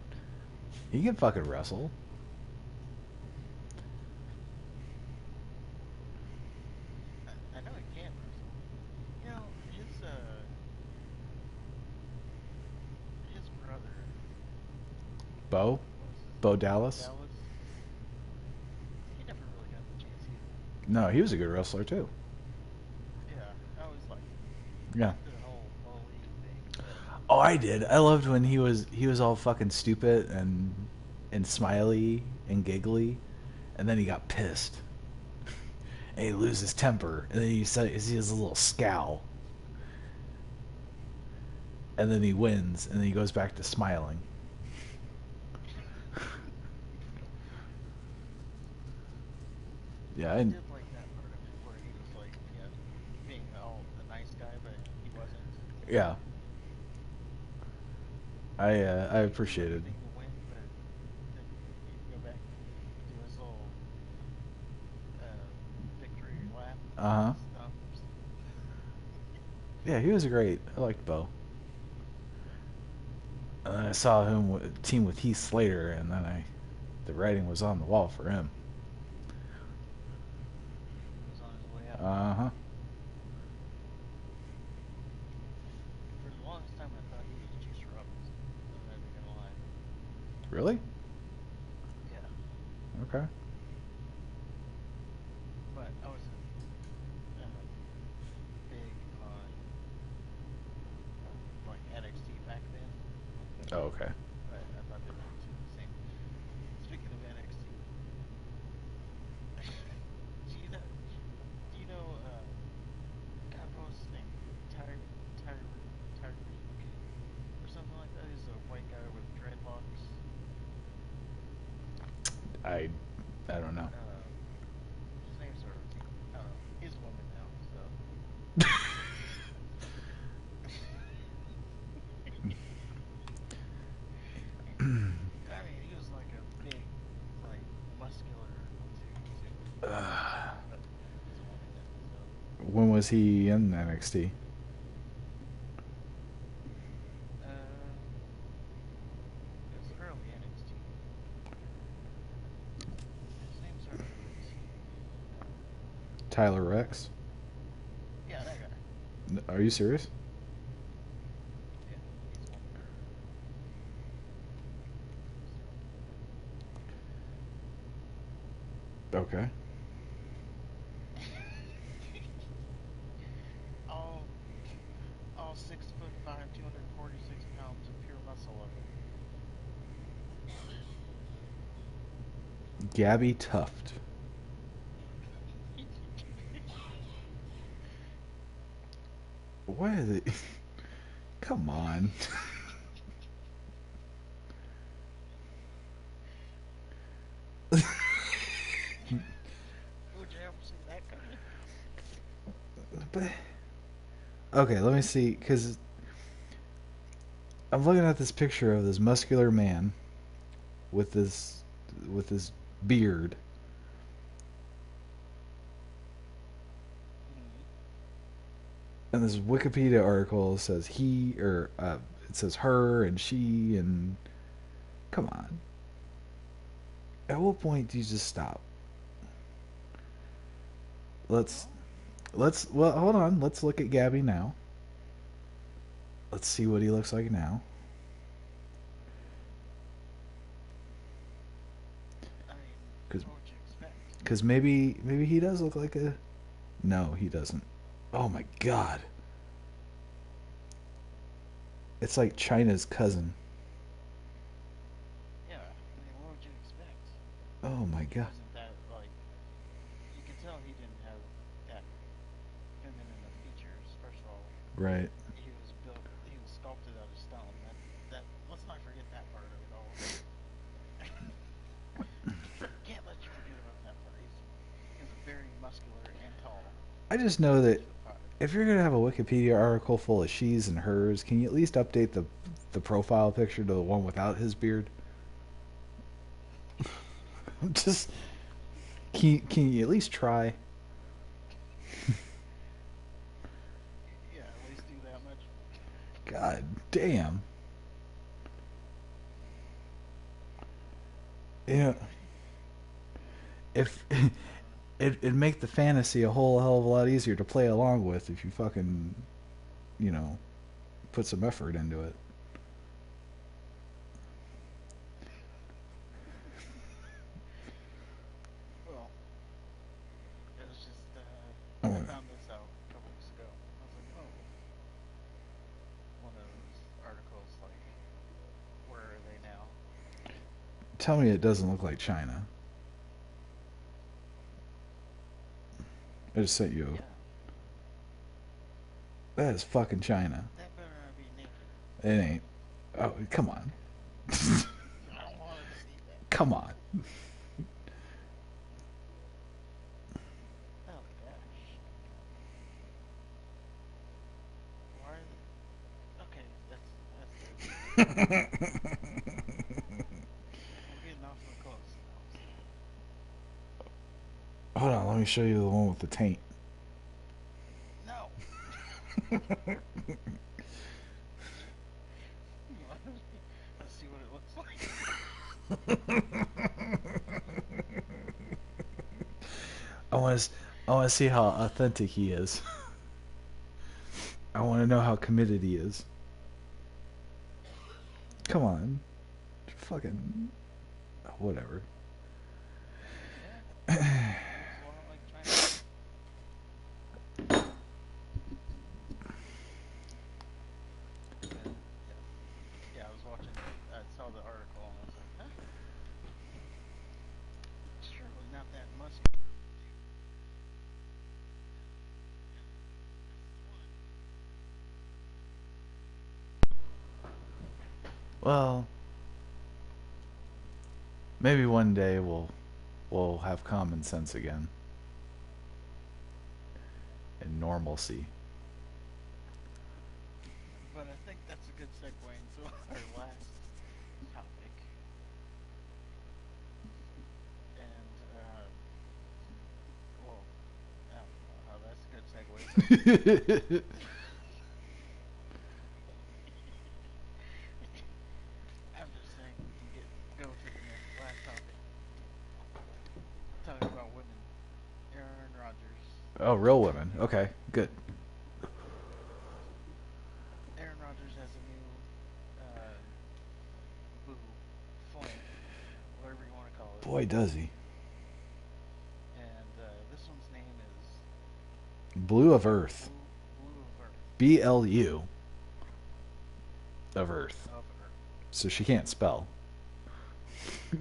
he can fucking wrestle. I know he can wrestle. You know, his brother, Bo? what was his Bo name? Dallas? Dallas. He never really got the chance either. No, he was a good wrestler too. Yeah, I always liked him. Yeah. The whole bully thing, but Oh, I did. I loved when he was all fucking stupid and smiley and giggly, and then he got pissed. And he loses his temper, and then he says he has a little scowl, and then he wins, and then he goes back to smiling. Yeah, I and did like that part of it where he was like, being all a nice guy, but he wasn't. yeah, I He was appreciated. expecting to win, but then he'd go back and do his little uh, victory lap Uh huh. stumps. Yeah, he was great. I liked Bo. And then I saw him team with Heath Slater, and then the writing was on the wall for him. He was on his way out. Uh huh. For the longest time, I thought he was Juice Robinson. I'm not even gonna lie. Really? Yeah, Okay. but I wasn't big on like NXT back then. Oh, okay. But I thought they were two the same. Speaking of NXT, do you know? Do you know? God, what was his name? Ty Ty Tyreek or something like that. He's a white guy with dreadlocks. I I don't know. His name's I don't know. He's a woman now, so. I mean, he was like a big, like muscular dude too. But he's a woman now, so. When was he in NXT? It was early NXT. His name started with a T. Tyler Rex? Yeah, that guy. Are you serious? Yeah, he's a woman. Okay. So. all, all 6'5", 246 pounds of pure muscle of him. Gabby Tuft. What is it? Come on. Would you ever see that coming? But okay, let me see, because I'm looking at this picture of this muscular man with this beard, Mm-hmm. and this Wikipedia article says he or it says her and she and come on. At what point do you just stop? Let's Well, well hold on. Let's look at Gabby now. Let's see what he looks like now. I mean, Because what would you expect? maybe he does look like a. No, he doesn't. Oh my god. It's like China's cousin. Yeah, I mean, what would you expect? Oh my He god. wasn't that, like, you can tell he didn't have that feminine of features. First of all, Right. he was sculpted out of stone. Let's not forget that part of it all. Can't let you forget about that part. He was very muscular and tall, I just know that 6'5". if you're gonna have a Wikipedia article full of she's and hers, can you at least update the profile picture to the one without his beard? Just can you at least try? Yeah, at least do that much. God damn. Yeah. If it'd make the fantasy a whole hell of a lot easier to play along with if you fucking, you know, put some effort into it. Well, it was just I Oh, found this out a couple weeks ago. I was like, oh, one of those articles like, where are they now? tell me it doesn't look like China. I just sent you. Yeah, That is fucking China. that better not be naked. It ain't. Oh, come on. I don't want to see that. Come on. Oh gosh. Why? Okay, that's good. We're getting awfully close now. So. Hold on, let me show you the one with the taint. No. Let's see what it looks like. I want to see how authentic he is. I want to know how committed he is. Come on. Fucking whatever. Yeah. Looks a lot like China. And yeah, I was watching. I saw the article and I was like, huh? Surely not that musky. Well, maybe one day we'll have common sense again and normalcy. But I think that's a good segue into our last topic. And, well, I don't know how that's a good segue, but I'm just saying we can go to the next last topic. Talking about women. Aaron Rodgers. Oh, real women. Okay, good. Aaron Rodgers has a new uh, boo, flame, whatever you want to call it. Boy, does he. And this one's name is Blue of Earth. Blue of Earth. BLU of Earth. Of Earth. So she can't spell.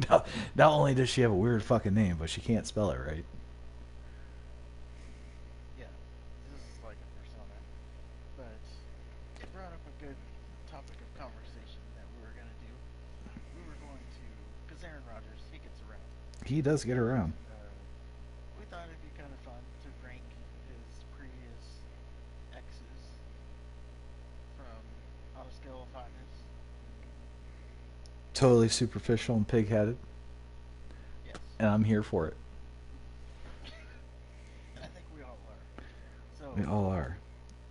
Not only does she have a weird fucking name, but she can't spell it right. Yeah, this is like a persona. But it brought up a good topic of conversation that we were going to do. We were going to, because Aaron Rodgers, he gets around. He does get around. And we thought it'd be kind of fun to rank his previous exes from on a scale of hotness. Totally superficial and pig-headed, Yes. and I'm here for it. And I think we all are. So, We all are.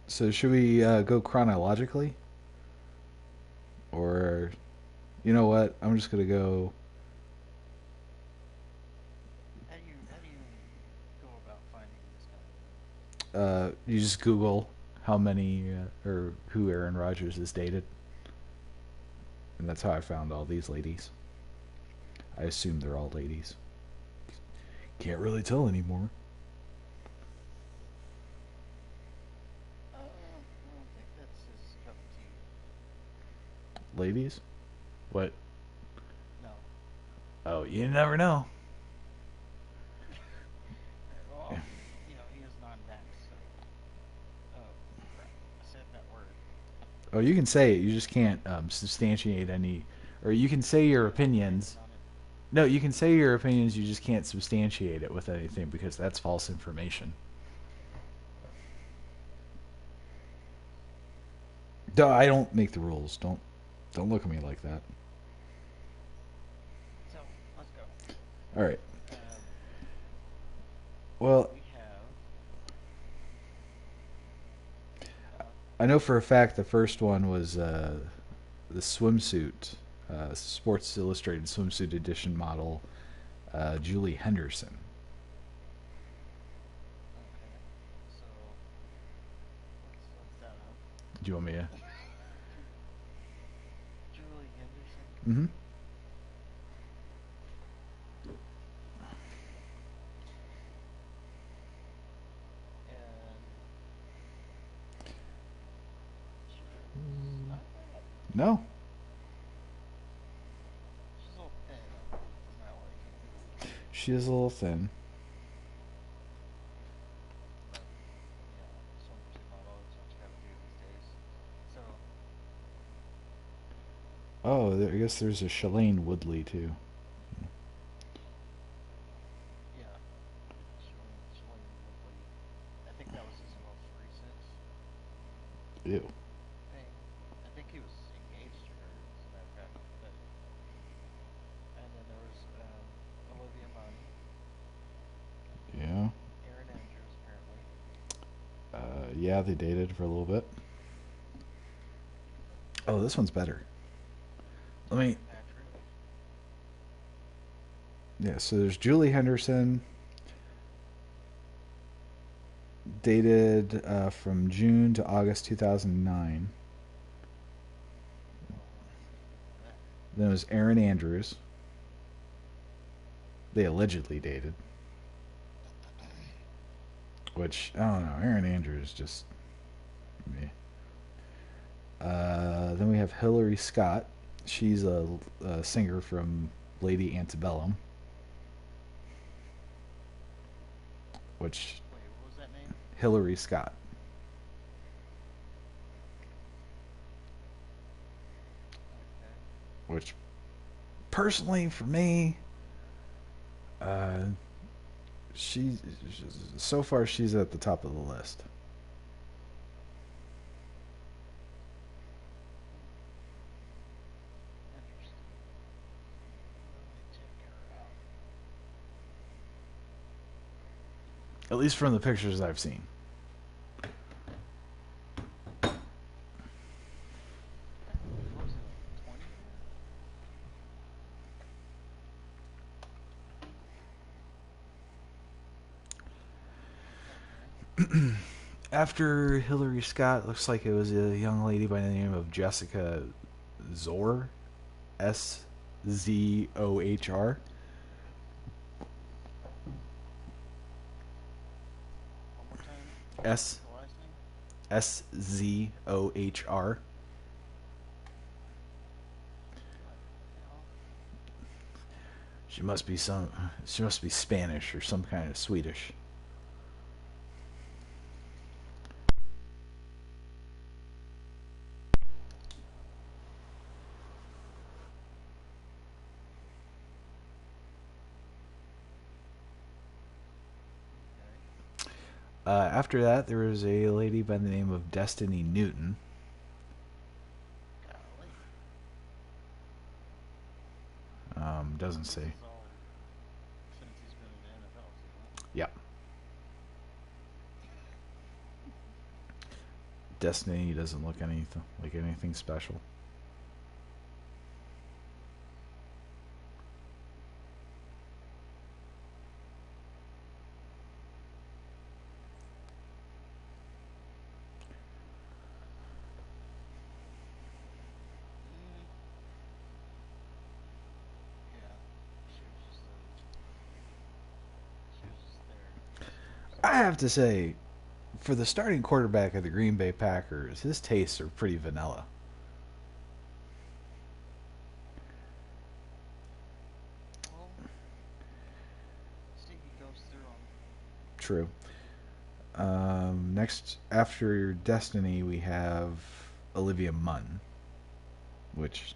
So should we go chronologically? Or, you know what? I'm just going to go... how do you go about finding this kind of thing? You just Google how many, or who Aaron Rodgers has dated. And that's how I found all these ladies. I assume they're all ladies. Can't really tell anymore. I don't think that's his cup of tea. Ladies? What? No. Oh, you never know. Well, he is non-vax, so. Oh, crap. I said that word. Oh, you can say it. You just can't substantiate any... Or you can say your Can't expand opinions. on it. No, you can say your opinions. You just can't substantiate it with anything because that's false information. Duh, I don't make the rules. Don't look at me like that. So, let's go. All right. Um, Well, we have. I know for a fact the first one was the swimsuit, Sports Illustrated swimsuit edition model, Julie Henderson. Okay. So let's look that up. Do you want me to? Julie Henderson. Mm-hmm. And she's not bad. No, She's a little thin for my liking. she is a little thin. But yeah, swimsuit model is what you gotta do these days. So Oh, I guess there's a Shalane Woodley too. yeah, Shailene Woodley. I think that was his most recent Ew. thing. I think he was engaged to her, as a matter of fact. But and then there was Olivia Munn, Yeah. Aaron Andrews apparently, Yeah, they dated for a little bit. Oh, this one's better. Let me. David Patrick. Yeah, so there's Julie Henderson, dated from June to August 2009. Oh, that. Then it was Aaron Andrews. They allegedly dated. Which, I don't know. Aaron Andrews just. Meh. Then we have Hillary Scott. She's a singer from Lady Antebellum. Which. Wait, what was that name? Hillary Scott. Okay. Which, personally, for me, uh, she so far she's at the top of the list. Interesting. Let me check her out. At least from the pictures I've seen. What was it, like 20 here? Okay. After Hillary Scott, looks like it was a young lady by the name of Jessica Zohr, Shohr. One more time. S The last name? Shohr. What the hell? She must be some. She must be Spanish or some kind of Swedish. Okay. After that, there was a lady by the name of Destiny Newton. Golly. Doesn't This say. is all since he's been in the NFL too, huh? Yep. Destiny doesn't look anything like anything special. Mm, yeah. She was just she was just there. So I have to say, for the starting quarterback of the Green Bay Packers, his tastes are pretty vanilla. well, see, he goes through them. True. Next, after Destiny, we have Olivia Munn, which,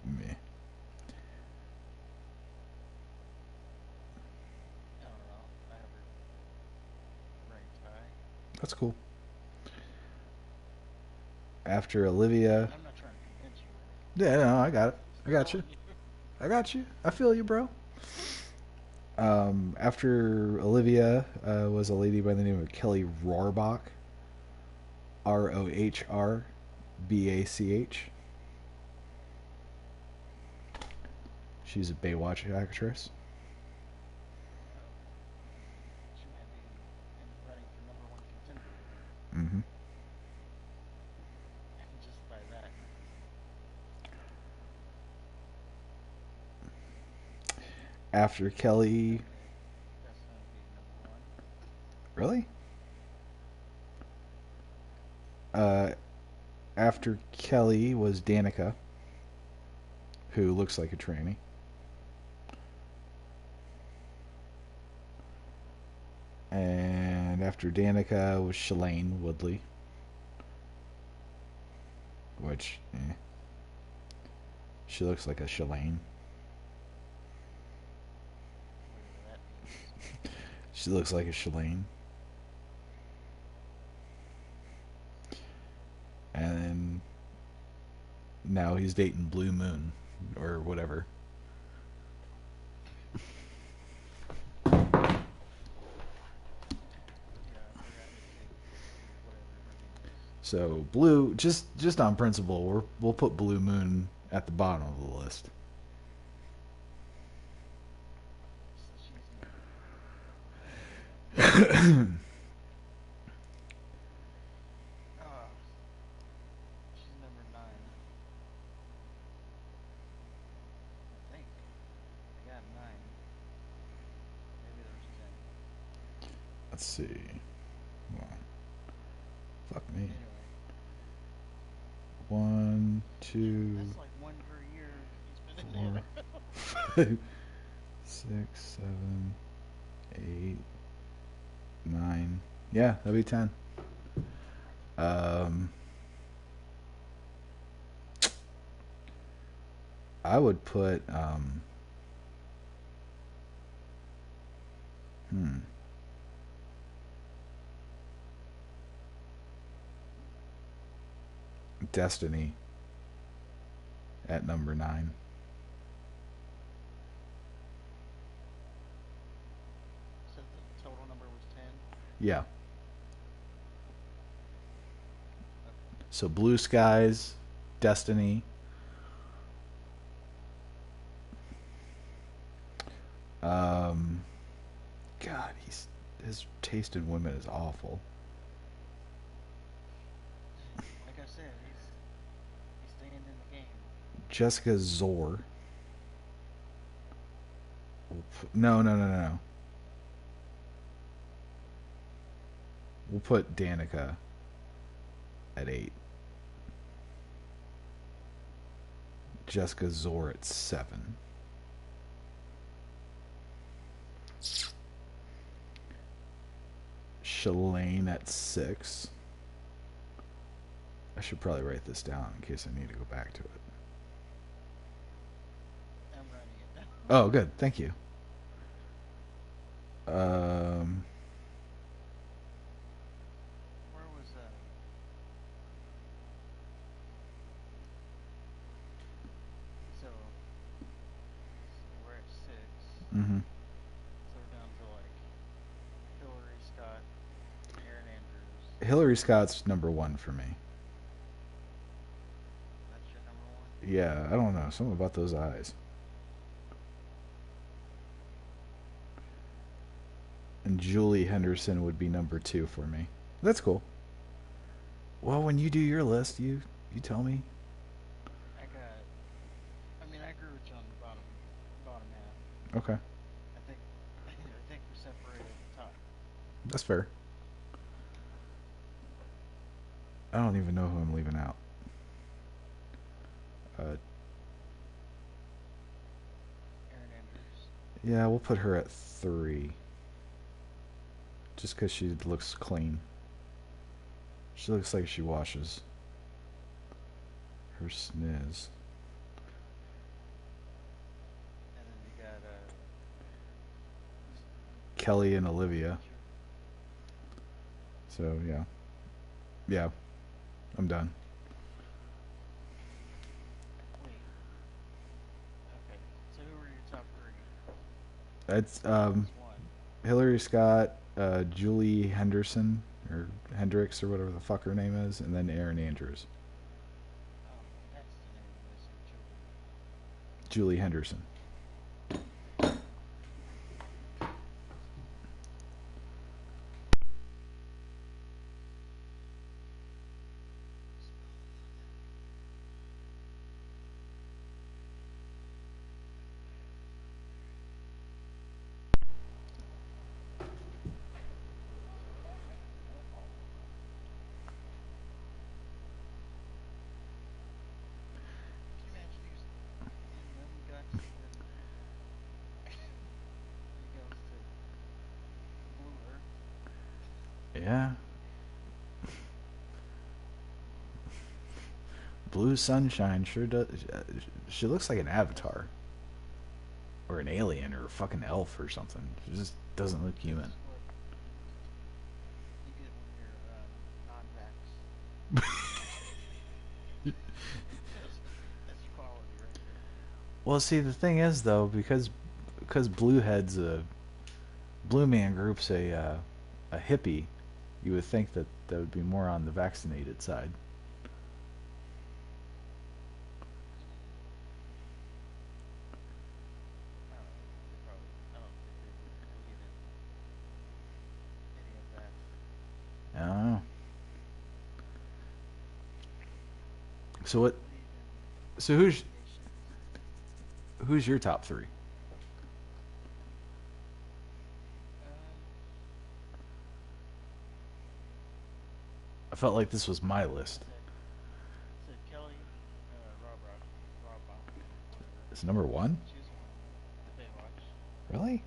meh. I don't know. I have her ranked high. That's cool. After Olivia, I'm not trying to convince you or anything. yeah, no, I got it. I'm I just got you. telling you. I got you. I feel you, bro. After Olivia was a lady by the name of Kelly Rohrbach, Rohrbach. She's a Baywatch actress. She might be running for number one contender. Mm-hmm. Just by that. After Kelly, That's gonna be number one. really? Uh, After Kelly was Danica, who looks like a tranny. And after Danica was Shailene Woodley, which, she looks like a Shailene. Whatever that means. She looks like a Shailene. And then now he's dating Blue Moon or whatever. Yeah, I forgot his name. Whatever her name is. So Blue, just on principle, we'll put Blue Moon at the bottom of the list. So she's she's number 9. I think. I got 9. Maybe there's 10. Let's see. Well, fuck me. Anyway. 1, 2, That's like one per year he's been in 4, there. 6, 7, 8, 9. Yeah, that'd be 10. I would put Destiny at number 9. So the total number was 10. Yeah. Okay. So Blue Skies, Destiny. God, his taste in women is awful. Like I said, he's staying in the game. Jessica Zor. No. We'll put Danica at 8. Jessica Zor at 7. Shailene at 6. I should probably write this down in case I need to go back to it. I'm writing it down. Oh, good. Thank you. Where was so we're at 6. Mm-hmm. So we're down to like Hillary Scott, Aaron Andrews. Hillary Scott's number 1 for me. That's your number 1? Yeah, I don't know. Something about those eyes. And Julie Henderson would be number 2 for me. That's cool. Well, when you do your list, you tell me. I agree with you on the bottom half. Okay, I think we separated the top. that's fair. I don't even know who I'm leaving out. Aaron Andrews. Yeah, we'll put her at 3. Just because she looks clean. She looks like she washes her sniz. And then you got Kelly and Olivia. So, yeah, I'm done. wait. Okay. So who were your top 3? It's Who's won? Hillary Scott, Julie Henderson or Hendricks or whatever the fuck her name is, and then Aaron Andrews. Oh, that's the name of missing Julie. Julie Henderson. Can you imagine getting them guts and then he goes to Blue Earth? Yeah. Blue Sunshine sure does. She looks like an avatar or an alien or a fucking elf or something. She just doesn't look This human. is what you get when you're non-vax. That's quality right there. Well, see, the thing is though, because Bluehead's a Blue Man Group's a hippie, you would think that that would be more on the vaccinated side. I don't know. They probably. I don't think they would believe in any of that. I don't know. So They what? believe in So vaccinations. who's your top three? Um, I felt like this was my I list. said Kelly, Rob whatever. It's number one. She was one of them. The Baywatch. Really?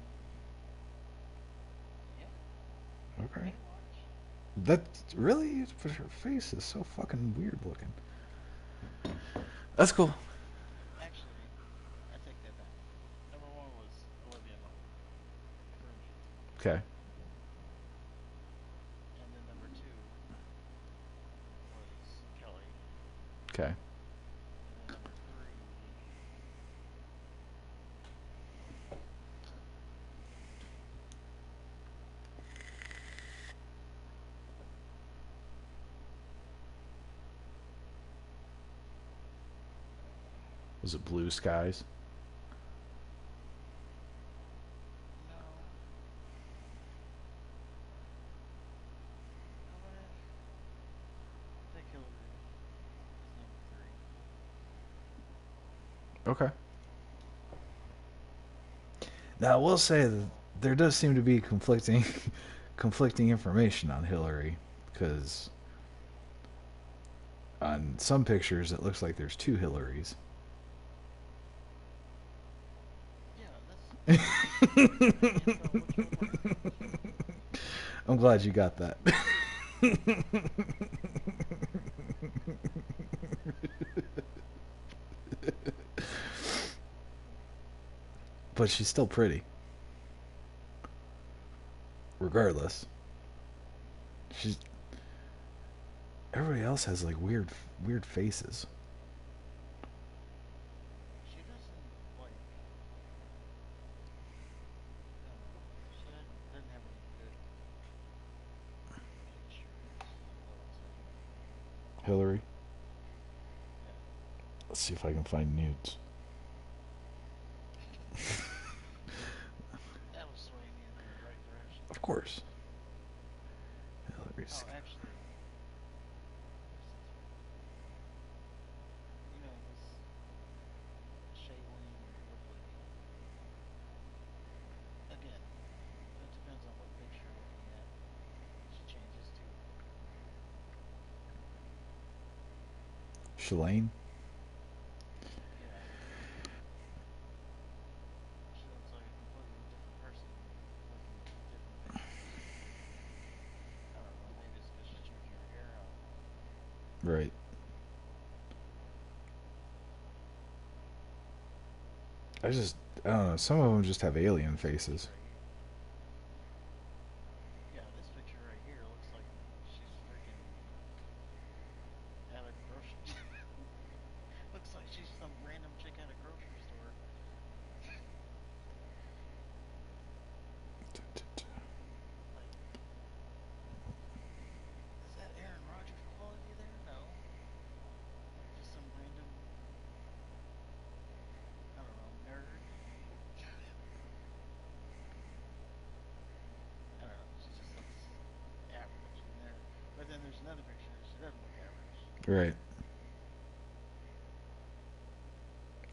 Yeah, Okay. Baywatch. That really, but her face is so fucking weird looking. That's cool. Actually, I take that back. Number one was Olivia Munn for me, Okay. and then number two was Kelly, Okay. and then number three. Was it Blue Skies? No, I'm gonna take Hillary as number three. Okay. Now I will say that there does seem to be conflicting conflicting information on Hillary because on some pictures it looks like there's two Hillarys. Yeah, that's confusing. I can't tell which one was which. I'm glad you got that. But she's still pretty. Regardless. She's everybody else has like weird faces. She doesn't like. I don't know. She doesn't have any good pictures. I would say. Hillary. Yeah. Let's see if I can find nudes. That was swaying me in the right direction. Of course. Hillary's. Oh, actually, here's this one. You know this Shailene Woodley. Again, it depends on what picture you're looking at. She changes to. Shalane. Yeah. She looks like a completely different person looking at different pictures. I don't know. Maybe it's because she's changing her hair out. Right. I don't know. Some of them just have alien This picture faces. right here. Yeah, this picture right here looks like she's freaking at a grocery. Looks like she's some random chick at a grocery store. Right.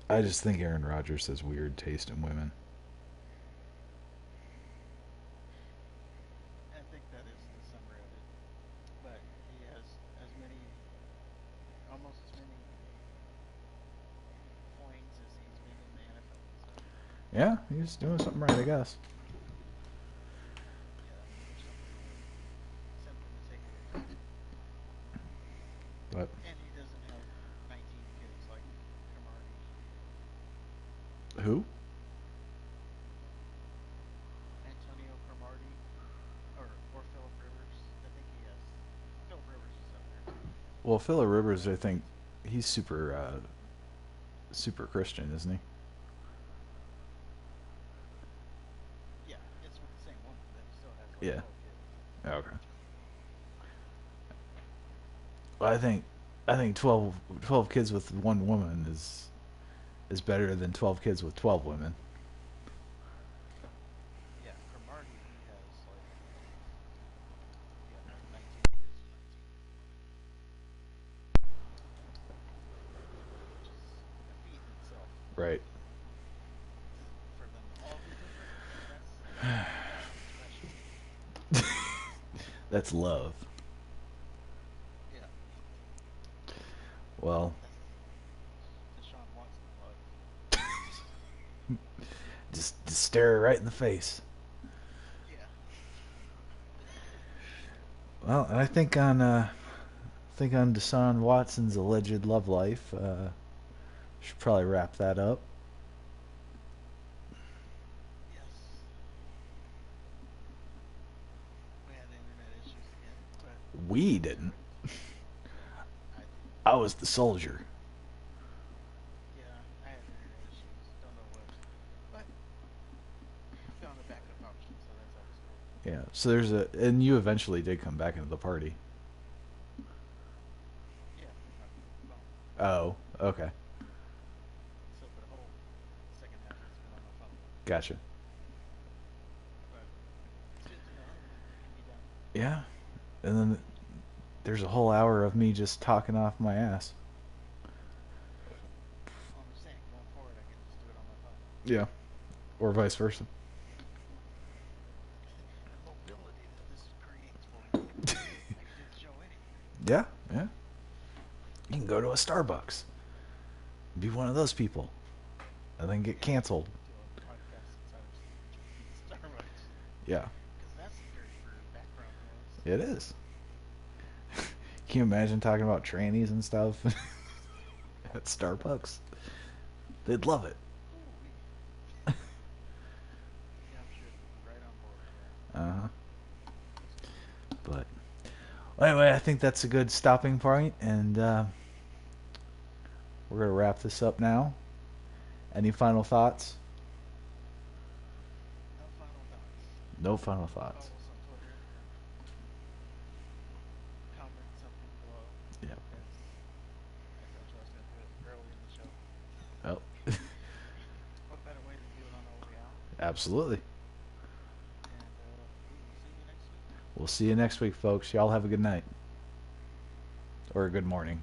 I just think Aaron Rodgers has weird taste in women. I think that is the summary of it. But he has as many, almost as many flings as he's been in the NFL. So Yeah, he's doing something right, I guess. yeah, there's something to take away from it. But And he doesn't have 19 kids like Cromartie. who? Antonio Cromartie or Philip Rivers. I think he has. Philip Rivers is up there too. Well, Phillip Rivers, I But think he's super Christian, isn't he? yeah, it's with the same woman, but he still has like Yeah. 12 kids. Okay. Well, I think 12 kids with one woman is better than 12 kids with 12 women. Yeah, Cromartie he has like yeah like 19 kids with 19 different women, which is a feat in itself. Right. For them to all be different, that's special. That's love. Yeah, Well, that's Deshaun Watson love. just stare her right in the face. Yeah, Well, and I think on Deshaun Watson's alleged love life, should probably wrap that up. yes, we had internet issues again, but We that's all didn't. right. I did. I was the soldier. Yeah, I had internet issues. Don't know what, but found a backup option, so that's always good. Yeah. So and you eventually did come back into the party. Yeah, from my phone. Oh, okay. So for the whole second half, it's been on my phone. Gotcha. But it's good to know that it can be done. Yeah. And then there's a whole hour of me just talking off my ass. Well, I'm saying going forward, I can just do it on my phone. Yeah. Or vice versa. The mobility that this creates for me, I can do the show anywhere. Yeah, yeah. You can go to a Starbucks. Be one of those people. And then get Yeah, I canceled. can do a podcast inside of Starbucks Yeah. because that's scary for background noise. It is. Can you imagine talking about trannies and stuff at Starbucks? They'd love it. Ooh, yeah, I'm sure they'd be right on board with that. Uh-huh. But well, anyway, I think that's a good stopping point, and we're gonna wrap this up now. Any final thoughts? No final thoughts. No final thoughts. Follow us on Twitter. Comment something below. Yeah. I told you I was going to do it early in the show. Oh, What better way to do it on our way out? absolutely. And we will see you next week. We'll see you next week, folks. Y'all have a good night or a good morning.